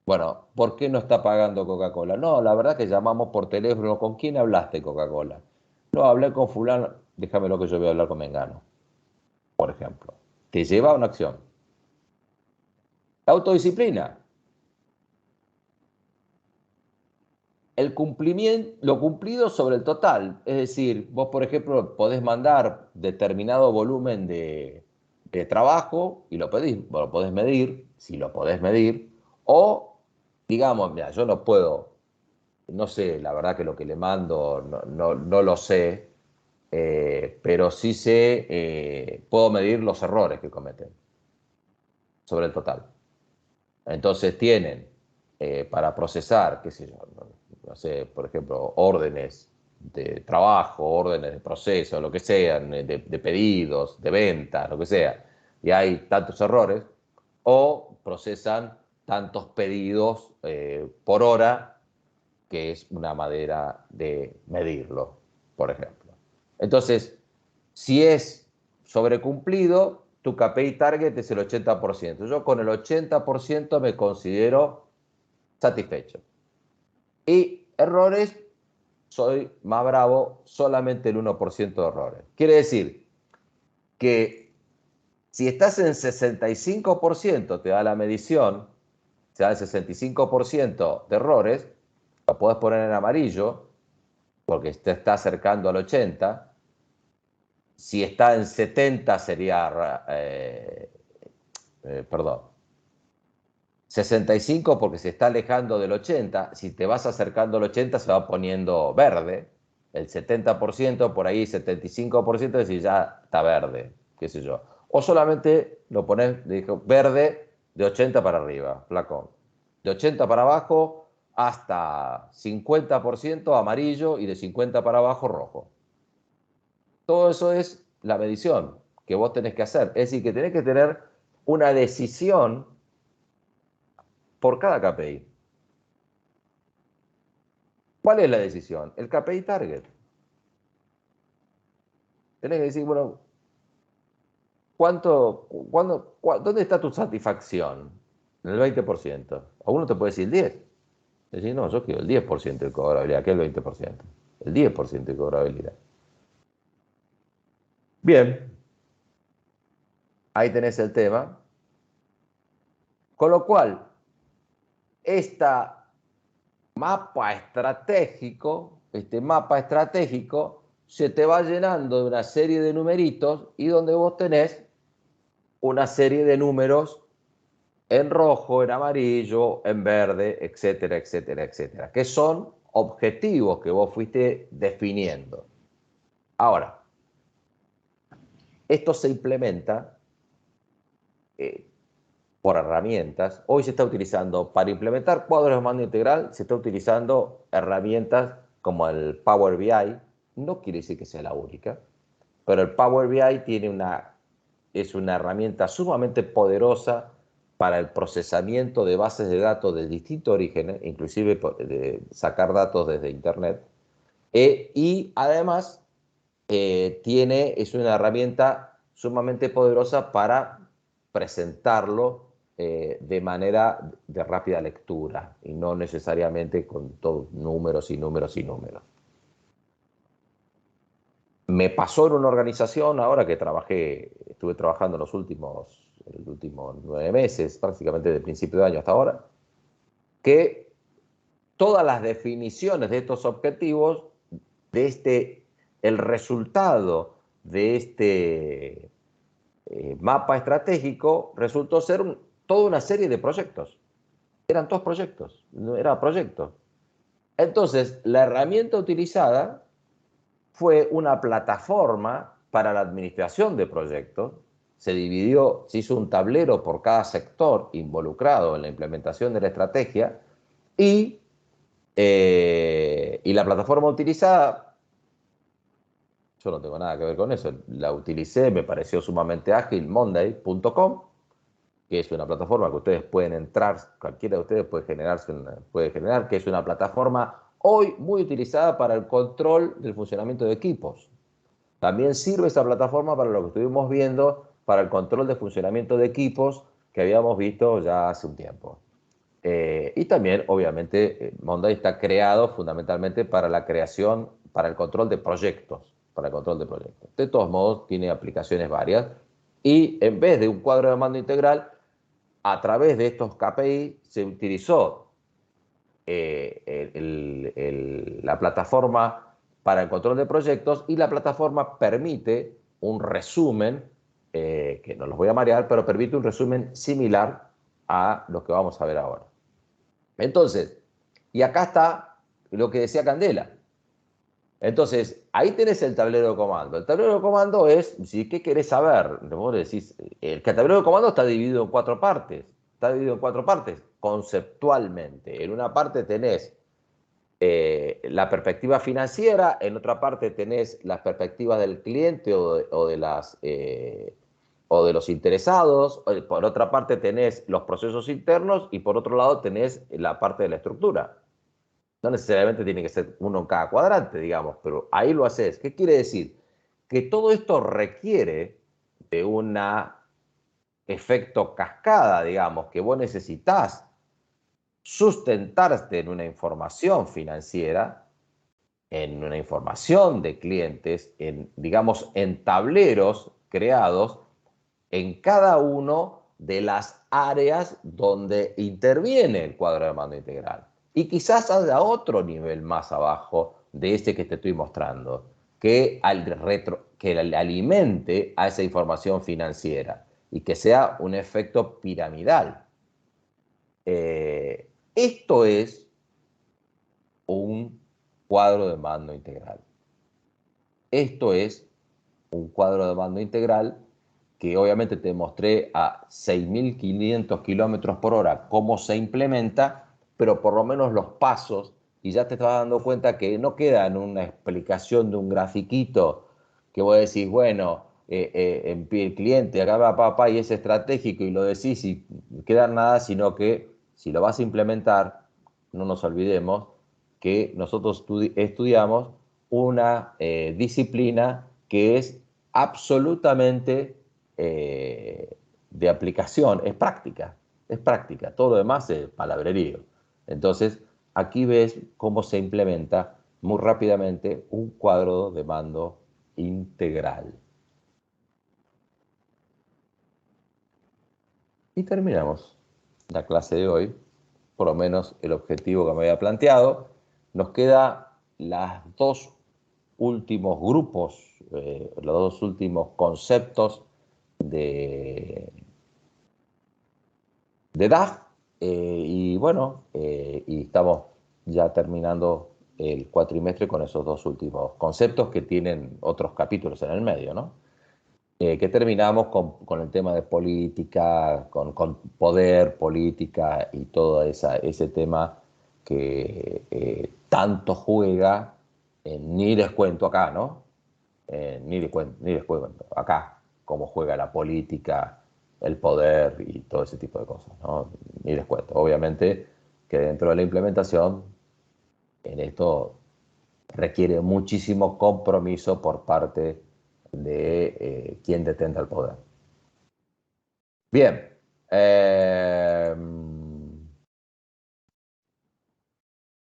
Bueno, ¿por qué no está pagando Coca-Cola? No, la verdad que llamamos por teléfono. ¿Con quién hablaste, Coca-Cola? No, hablé con fulano. Déjame lo que yo voy a hablar con Mengano, por ejemplo. Te lleva a una acción. La autodisciplina. El cumplimiento, lo cumplido sobre el total. Es decir, vos, por ejemplo, podés mandar determinado volumen de trabajo y lo pedís, lo podés medir, si lo podés medir, o digamos, mira, yo no puedo, no sé, la verdad que lo que le mando no lo sé, pero sí sé, puedo medir los errores que cometen sobre el total. Entonces tienen para procesar, qué sé yo, no sé, por ejemplo, órdenes de trabajo, órdenes de proceso, lo que sean, de pedidos, de ventas, lo que sea, y hay tantos errores, o procesan tantos pedidos por hora, que es una manera de medirlo, por ejemplo. Entonces, si es sobrecumplido, tu KPI target es el 80%. Yo con el 80% me considero satisfecho. Y errores, soy más bravo, solamente el 1% de errores. Quiere decir que si estás en 65%, te da la medición, te da el 65% de errores, lo puedes poner en amarillo, porque te está acercando al 80%. Si está en 70 sería, perdón, 65 porque se está alejando del 80, si te vas acercando al 80 se va poniendo verde, el 70%, por ahí 75%, es decir, ya está verde, qué sé yo. O solamente lo pones, dijo, verde de 80 para arriba, flacón. De 80 para abajo hasta 50% amarillo y de 50 para abajo rojo. Todo eso es la medición que vos tenés que hacer. Es decir, que tenés que tener una decisión por cada KPI. ¿Cuál es la decisión? El KPI target. Tenés que decir, bueno, ¿dónde está tu satisfacción? En el 20%. A uno te puede decir el 10%. Decir, no, yo quiero el 10% de cobrabilidad, que el 20%. El 10% de cobrabilidad. Bien, ahí tenés el tema. Con lo cual, esta este mapa estratégico se te va llenando de una serie de numeritos y donde vos tenés una serie de números en rojo, en amarillo, en verde, etcétera, etcétera, etcétera, que son objetivos que vos fuiste definiendo. Ahora, esto se implementa eh, por herramientas. Hoy se está utilizando, para implementar cuadros de mando integral, se está utilizando herramientas como el Power BI. No quiere decir que sea la única, pero el Power BI es una herramienta sumamente poderosa para el procesamiento de bases de datos de distintos orígenes, inclusive de sacar datos desde Internet. Y además es una herramienta sumamente poderosa para presentarlo de manera de rápida lectura y no necesariamente con todos números y números y números. Me pasó en una organización ahora que estuve trabajando los últimos 9 meses, prácticamente de principio de año hasta ahora, que todas las definiciones de estos objetivos, el resultado de este mapa estratégico resultó ser toda una serie de proyectos. Eran todos proyectos, no era proyectos. Entonces, la herramienta utilizada fue una plataforma para la administración de proyectos. Se dividió, se hizo un tablero por cada sector involucrado en la implementación de la estrategia y la plataforma utilizada, yo no tengo nada que ver con eso, la utilicé, me pareció sumamente ágil, monday.com, que es una plataforma que ustedes pueden entrar, cualquiera de ustedes puede generar, que es una plataforma hoy muy utilizada para el control del funcionamiento de equipos. También sirve esa plataforma para lo que estuvimos viendo, para el control de funcionamiento de equipos que habíamos visto ya hace un tiempo. Y también, obviamente, Monday está creado fundamentalmente para la creación, para el control de proyectos, para el control de proyectos. De todos modos, tiene aplicaciones varias. Y en vez de un cuadro de mando integral, a través de estos KPI se utilizó la plataforma para el control de proyectos y la plataforma permite un resumen que no los voy a marear, pero permite un resumen similar a lo que vamos a ver ahora. Entonces, y acá está lo que decía Candela. Entonces, ahí tenés el tablero de comando. El tablero de comando es, si ¿qué querés saber? Vos decís, el tablero de comando está dividido en 4 partes. Está dividido en 4 partes, conceptualmente. En una parte tenés la perspectiva financiera, en otra parte tenés las perspectivas del cliente o de los interesados, por otra parte tenés los procesos internos y por otro lado tenés la parte de la estructura. No necesariamente tiene que ser uno en cada cuadrante, digamos, pero ahí lo haces. ¿Qué quiere decir? Que todo esto requiere de un efecto cascada, digamos, que vos necesitas sustentarte en una información financiera, en una información de clientes, digamos, en tableros creados en cada uno de las áreas donde interviene el cuadro de mando integral. Y quizás haya otro nivel más abajo de este que te estoy mostrando, que alimente a esa información financiera y que sea un efecto piramidal. Esto es un cuadro de mando integral. Esto es un cuadro de mando integral que obviamente te mostré a 6.500 kilómetros por hora cómo se implementa, pero por lo menos los pasos, y ya te estás dando cuenta que no queda en una explicación de un grafiquito que vos decís, bueno, en pie el cliente, acá va papá y es estratégico y lo decís y queda nada, sino que si lo vas a implementar, no nos olvidemos que nosotros estudiamos una disciplina que es absolutamente de aplicación, es práctica, todo lo demás es palabrerío. Entonces, aquí ves cómo se implementa muy rápidamente un cuadro de mando integral. Y terminamos la clase de hoy, por lo menos el objetivo que me había planteado. Nos queda los dos últimos grupos, los dos últimos conceptos de DAF, y bueno, y estamos ya terminando el cuatrimestre con esos dos últimos conceptos que tienen otros capítulos en el medio, ¿no? Que terminamos con el tema de política, con poder, política y todo ese tema que tanto juega, ni les cuento acá, ¿no? Ni les cuento acá cómo juega la política, el poder y todo ese tipo de cosas, ¿no? Ni les cuento. Obviamente que dentro de la implementación, en esto requiere muchísimo compromiso por parte de quien detenta el poder. Bien.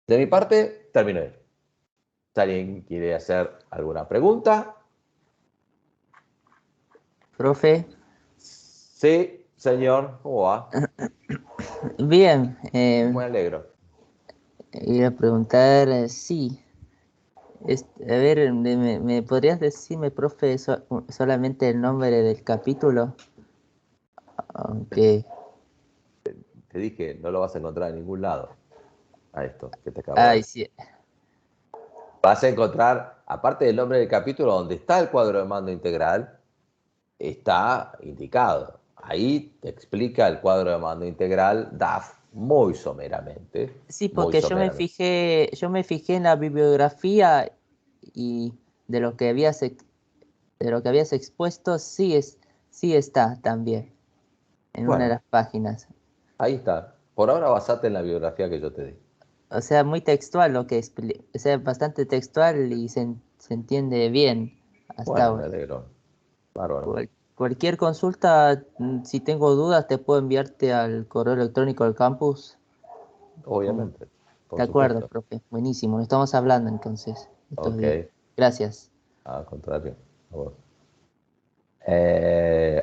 De mi parte, terminé. Si alguien quiere hacer alguna pregunta. Profe, Sí, señor. ¿Cómo va? bien, Me alegro. iba a preguntar, sí, a ver, ¿me podrías decirme, profe, solamente el nombre del capítulo? Aunque, Te dije, no lo vas a encontrar en ningún lado. A esto que te acabo de ay, decir. sí, Vas a encontrar, aparte del nombre del capítulo, donde está el cuadro de mando integral, está indicado. Ahí te explica el cuadro de mando integral DAF muy someramente, sí, muy porque someramente. yo me fijé en la bibliografía y de lo que de lo que habías expuesto, sí está también en una de Bueno, las páginas. ahí está. Por ahora basate en la biografía que yo te di. O sea, muy textual o sea, bastante textual y se entiende bien hasta Bueno, me ahora. alegro. Bárbaro. Cualquier consulta, si tengo dudas, te puedo enviarte al correo electrónico del campus. Obviamente, De por acuerdo, supuesto. profe. Buenísimo. Nos estamos hablando entonces estos Ok, días. Gracias. al contrario. A vos.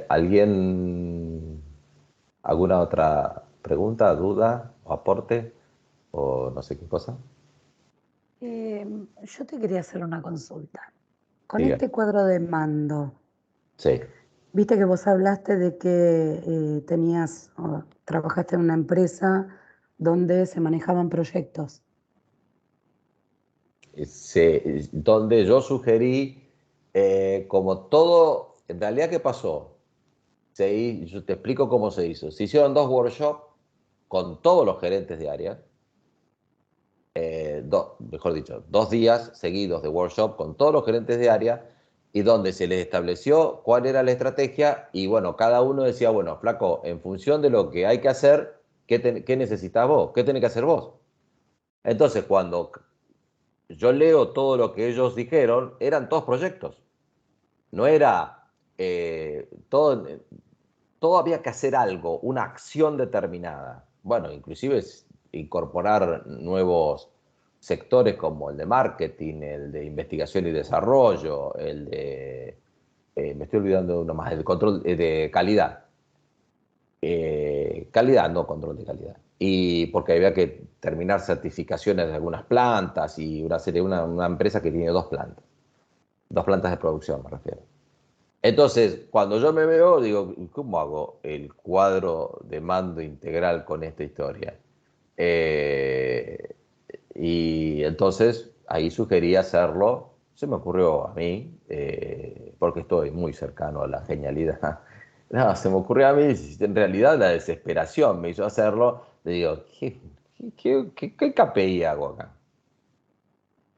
¿Alguien, alguna otra pregunta, duda o aporte o no sé qué cosa? Yo te quería hacer una consulta. Con Diga. este cuadro de mando, Sí. Viste que vos hablaste de que tenías, o trabajaste en una empresa donde se manejaban proyectos. Donde yo sugerí, como todo, en realidad, ¿qué pasó? Yo te explico cómo se hizo. Se hicieron 2 workshops con todos los gerentes de área, mejor dicho, 2 días seguidos de workshop con todos los gerentes de área, y donde se les estableció cuál era la estrategia, y bueno, cada uno decía, bueno, flaco, en función de lo que hay que hacer, ¿qué necesitas vos? ¿Qué tenés que hacer vos? Entonces, cuando yo leo todo lo que ellos dijeron, eran todos proyectos. No era todo había que hacer algo, una acción determinada. Bueno, inclusive es incorporar nuevos sectores como el de marketing, el de investigación y desarrollo, el de, me estoy olvidando de uno más, el de control de calidad. Calidad, no control de calidad. Y porque había que terminar certificaciones de algunas plantas y una empresa que tiene 2 plantas de producción, me refiero. Entonces, cuando yo me veo, digo, ¿cómo hago el cuadro de mando integral con esta historia? Eh, y entonces ahí sugerí hacerlo, se me ocurrió a mí, porque estoy muy cercano a la genialidad. No, se me ocurrió a mí, en realidad la desesperación me hizo hacerlo. Le digo, ¿qué KPI hago acá?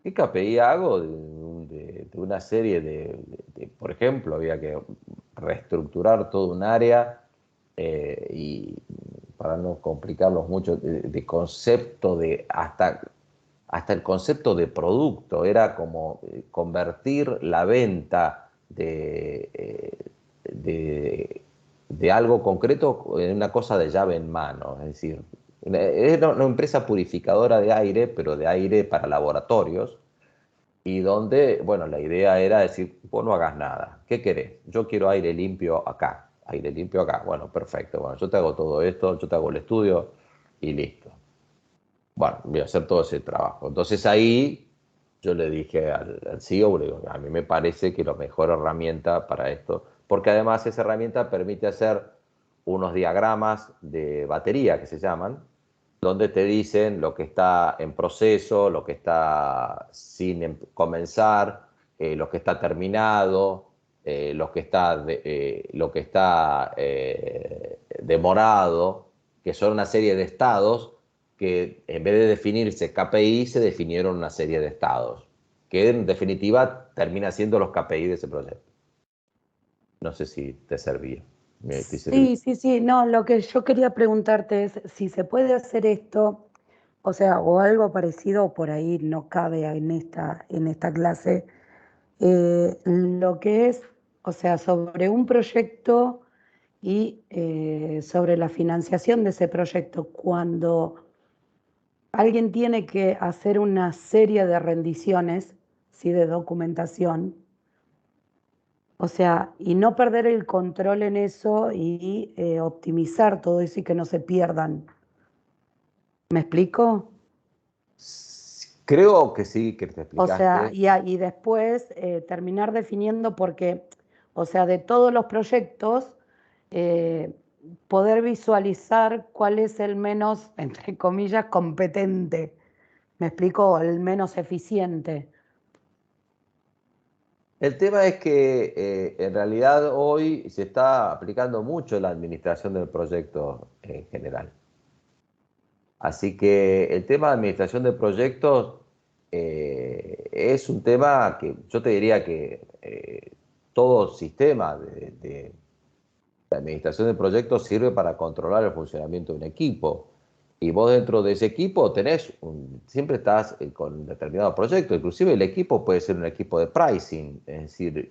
¿Qué KPI hago de una serie por ejemplo, había que reestructurar todo un área, y para no complicarlos mucho, de concepto hasta el concepto de producto, era como convertir la venta de algo concreto en una cosa de llave en mano, es decir, era una empresa purificadora de aire, pero de aire para laboratorios, y donde, bueno, la idea era decir, vos no hagas nada, ¿qué querés? Yo quiero aire limpio acá, bueno, perfecto, bueno, yo te hago todo esto, yo te hago el estudio y listo. Bueno, voy a hacer todo ese trabajo. Entonces ahí yo le dije al CEO, le digo, a mí me parece que la mejor herramienta para esto, porque además esa herramienta permite hacer unos diagramas de batería que se llaman, donde te dicen lo que está en proceso, lo que está sin comenzar, lo que está terminado, lo que está demorado, que son una serie de estados que en vez de definirse KPI se definieron una serie de estados, que en definitiva termina siendo los KPI de ese proyecto. No sé si te servía. Sí, sí, sí. No, lo que yo quería preguntarte es si se puede hacer esto, o sea, o algo parecido, por ahí no cabe en esta clase, lo que es, o sea, sobre un proyecto y sobre la financiación de ese proyecto, cuando alguien tiene que hacer una serie de rendiciones, ¿sí? De documentación, o sea, y no perder el control en eso y optimizar todo eso y que no se pierdan. ¿Me explico? Creo que sí, que te O sea, explicaste. y después terminar definiendo porque, o sea, de todos los proyectos, eh, poder visualizar cuál es el menos, entre comillas, competente. ¿Me explico? El menos eficiente. El tema es que en realidad hoy se está aplicando mucho la administración del proyecto en general. Así que el tema de administración de proyectos es un tema que yo te diría que todo sistema de administración de proyectos sirve para controlar el funcionamiento de un equipo. Y vos dentro de ese equipo siempre estás con determinado proyecto. Inclusive el equipo puede ser un equipo de pricing, es decir,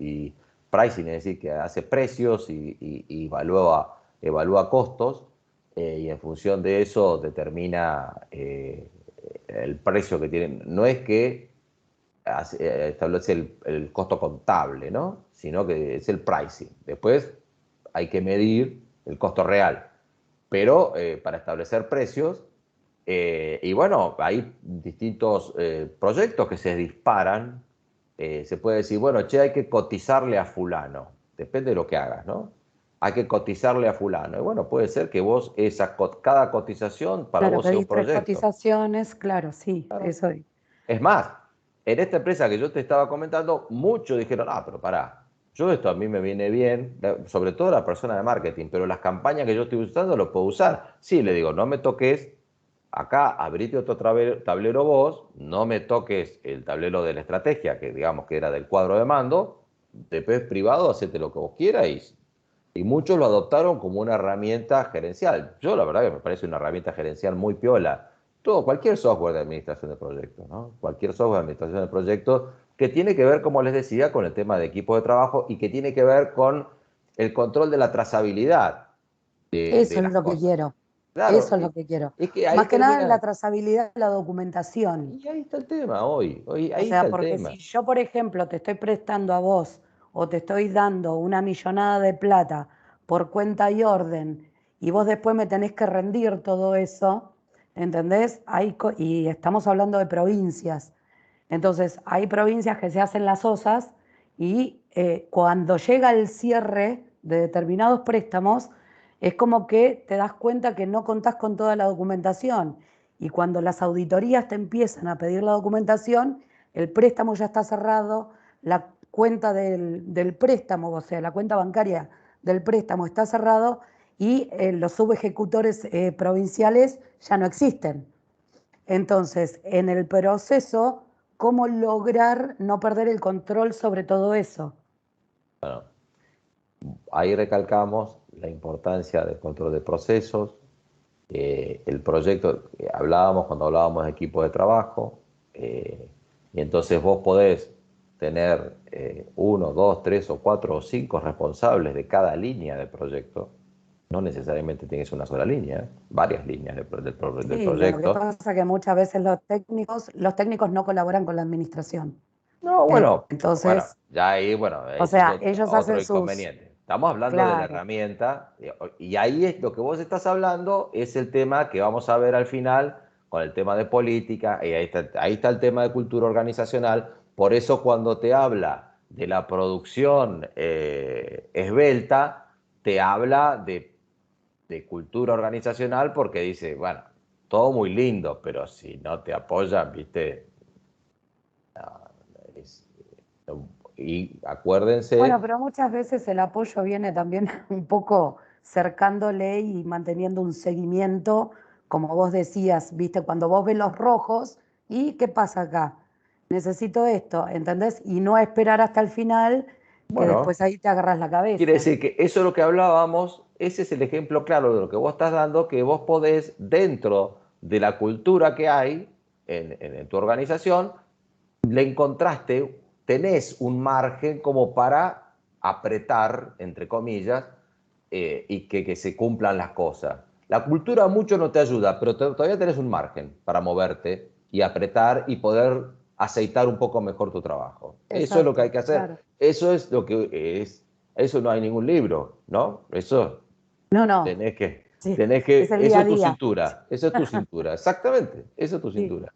que hace precios y evalúa costos, y en función de eso determina el precio que tienen. No es que establece el costo contable, ¿no? Sino que es el pricing. Después hay que medir el costo real, pero para establecer precios, y bueno, hay distintos proyectos que se disparan. Se puede decir, bueno, che, hay que cotizarle a fulano. depende de lo que hagas, ¿no? Hay que cotizarle a fulano. Y bueno, puede ser que vos, cada cotización para Claro, vos sea un pedís 3 proyecto. cotizaciones, claro, sí, Claro. eso. Es más, en esta empresa que yo te estaba comentando, muchos dijeron, pero pará, yo esto a mí me viene bien, sobre todo la persona de marketing, pero las campañas que yo estoy usando lo puedo usar. Sí, le digo, no me toques, acá abrite otro tablero vos, no me toques el tablero de la estrategia, que digamos que era del cuadro de mando, después privado, hacete lo que vos quieras y muchos lo adoptaron como una herramienta gerencial. Yo la verdad que me parece una herramienta gerencial muy piola. Cualquier software de administración de proyectos, ¿no? Cualquier software de administración de proyectos que tiene que ver, como les decía, con el tema de equipo de trabajo y que tiene que ver con el control de la trazabilidad Eso de es las lo que cosas. quiero. Claro, Eso es lo que quiero. es que ahí Más que nada en la termina, trazabilidad de la documentación. y ahí está el tema hoy O ahí está sea, el porque tema. si yo, por ejemplo, te estoy prestando a vos o te estoy dando una millonada de plata por cuenta y orden y vos después me tenés que rendir todo eso, ¿entendés? Y estamos hablando de provincias. Entonces, hay provincias que se hacen las osas y cuando llega el cierre de determinados préstamos, es como que te das cuenta que no contás con toda la documentación. Y cuando las auditorías te empiezan a pedir la documentación, el préstamo ya está cerrado, la cuenta del préstamo, o sea, la cuenta bancaria del préstamo está cerrado y los subejecutores provinciales ya no existen. Entonces, en el proceso, ¿cómo lograr no perder el control sobre todo eso? Bueno, ahí recalcamos la importancia del control de procesos, el proyecto, hablábamos cuando hablábamos de equipo de trabajo, y entonces vos podés tener 1, 2, 3 o 4 o 5 responsables de cada línea del proyecto. No necesariamente tienes una sola línea, varias líneas del Sí, lo que proyecto. pasa es que muchas veces los técnicos no colaboran con la administración. No, bueno, Entonces, ya ahí, bueno, o eso es sea, ellos otro hacen sus, inconveniente. Estamos hablando de la claro, herramienta y ahí es lo que vos estás hablando, es el tema que vamos a ver al final con el tema de política, y ahí está el tema de cultura organizacional. Por eso cuando te habla de la producción esbelta, te habla de cultura organizacional porque dice, bueno, todo muy lindo, pero si no te apoyan, viste, es, y bueno, acuérdense, pero muchas veces el apoyo viene también un poco cercándole y manteniendo un seguimiento, como vos decías, viste, cuando vos ves los rojos, ¿y qué pasa acá? Necesito esto, ¿entendés? Y no esperar hasta el final, que bueno, después ahí te agarras la quiere cabeza. decir que eso es lo que hablábamos, ese es el ejemplo claro de lo que vos estás dando, que vos podés, dentro de la cultura que hay en tu organización, le encontraste, tenés un margen como para apretar, entre comillas, y que se cumplan las cosas. La cultura mucho no te ayuda, pero todavía tenés un margen para moverte y apretar y poder aceitar un poco mejor tu trabajo. Eso es lo que hay Exacto, que hacer. claro. Eso es lo que es. Eso no hay ningún libro, ¿no? Eso No, no, tenés que, sí, es el eso día a es tu día. cintura, eso es tu cintura, exactamente, eso es tu Sí, cintura.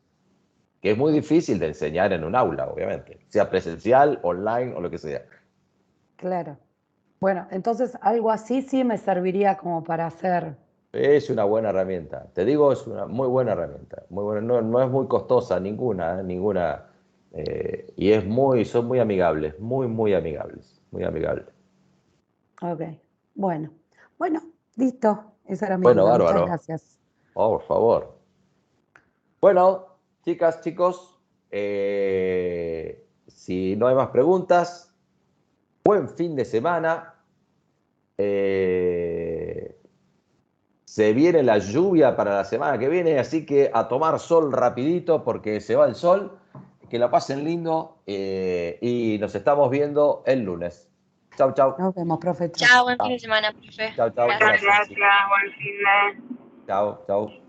Que es muy difícil de enseñar en un aula, obviamente, sea presencial, online o lo que sea. claro. Bueno, entonces algo así sí me serviría como para hacer. Es una buena herramienta. Te digo, es una muy buena herramienta. Muy buena. No, no es muy costosa ninguna, ninguna. Y son muy amigables, muy amigables, muy amigables. Ok, bueno, bueno, listo. Esa era mi Bueno, duda. Muchas bárbaro. gracias. Oh, por favor. Bueno, chicas, chicos, si no hay más preguntas, buen fin de semana. Eh, Se viene la lluvia para la semana que viene, así que a tomar sol rapidito porque se va el sol. Que la pasen lindo y nos estamos viendo el lunes. Chau, chau. Nos vemos, profe. Chau. Chao, buen fin de semana, profe. Chau, chau. Gracias. Gracias. Gracias, buen fin de... Chau, chau.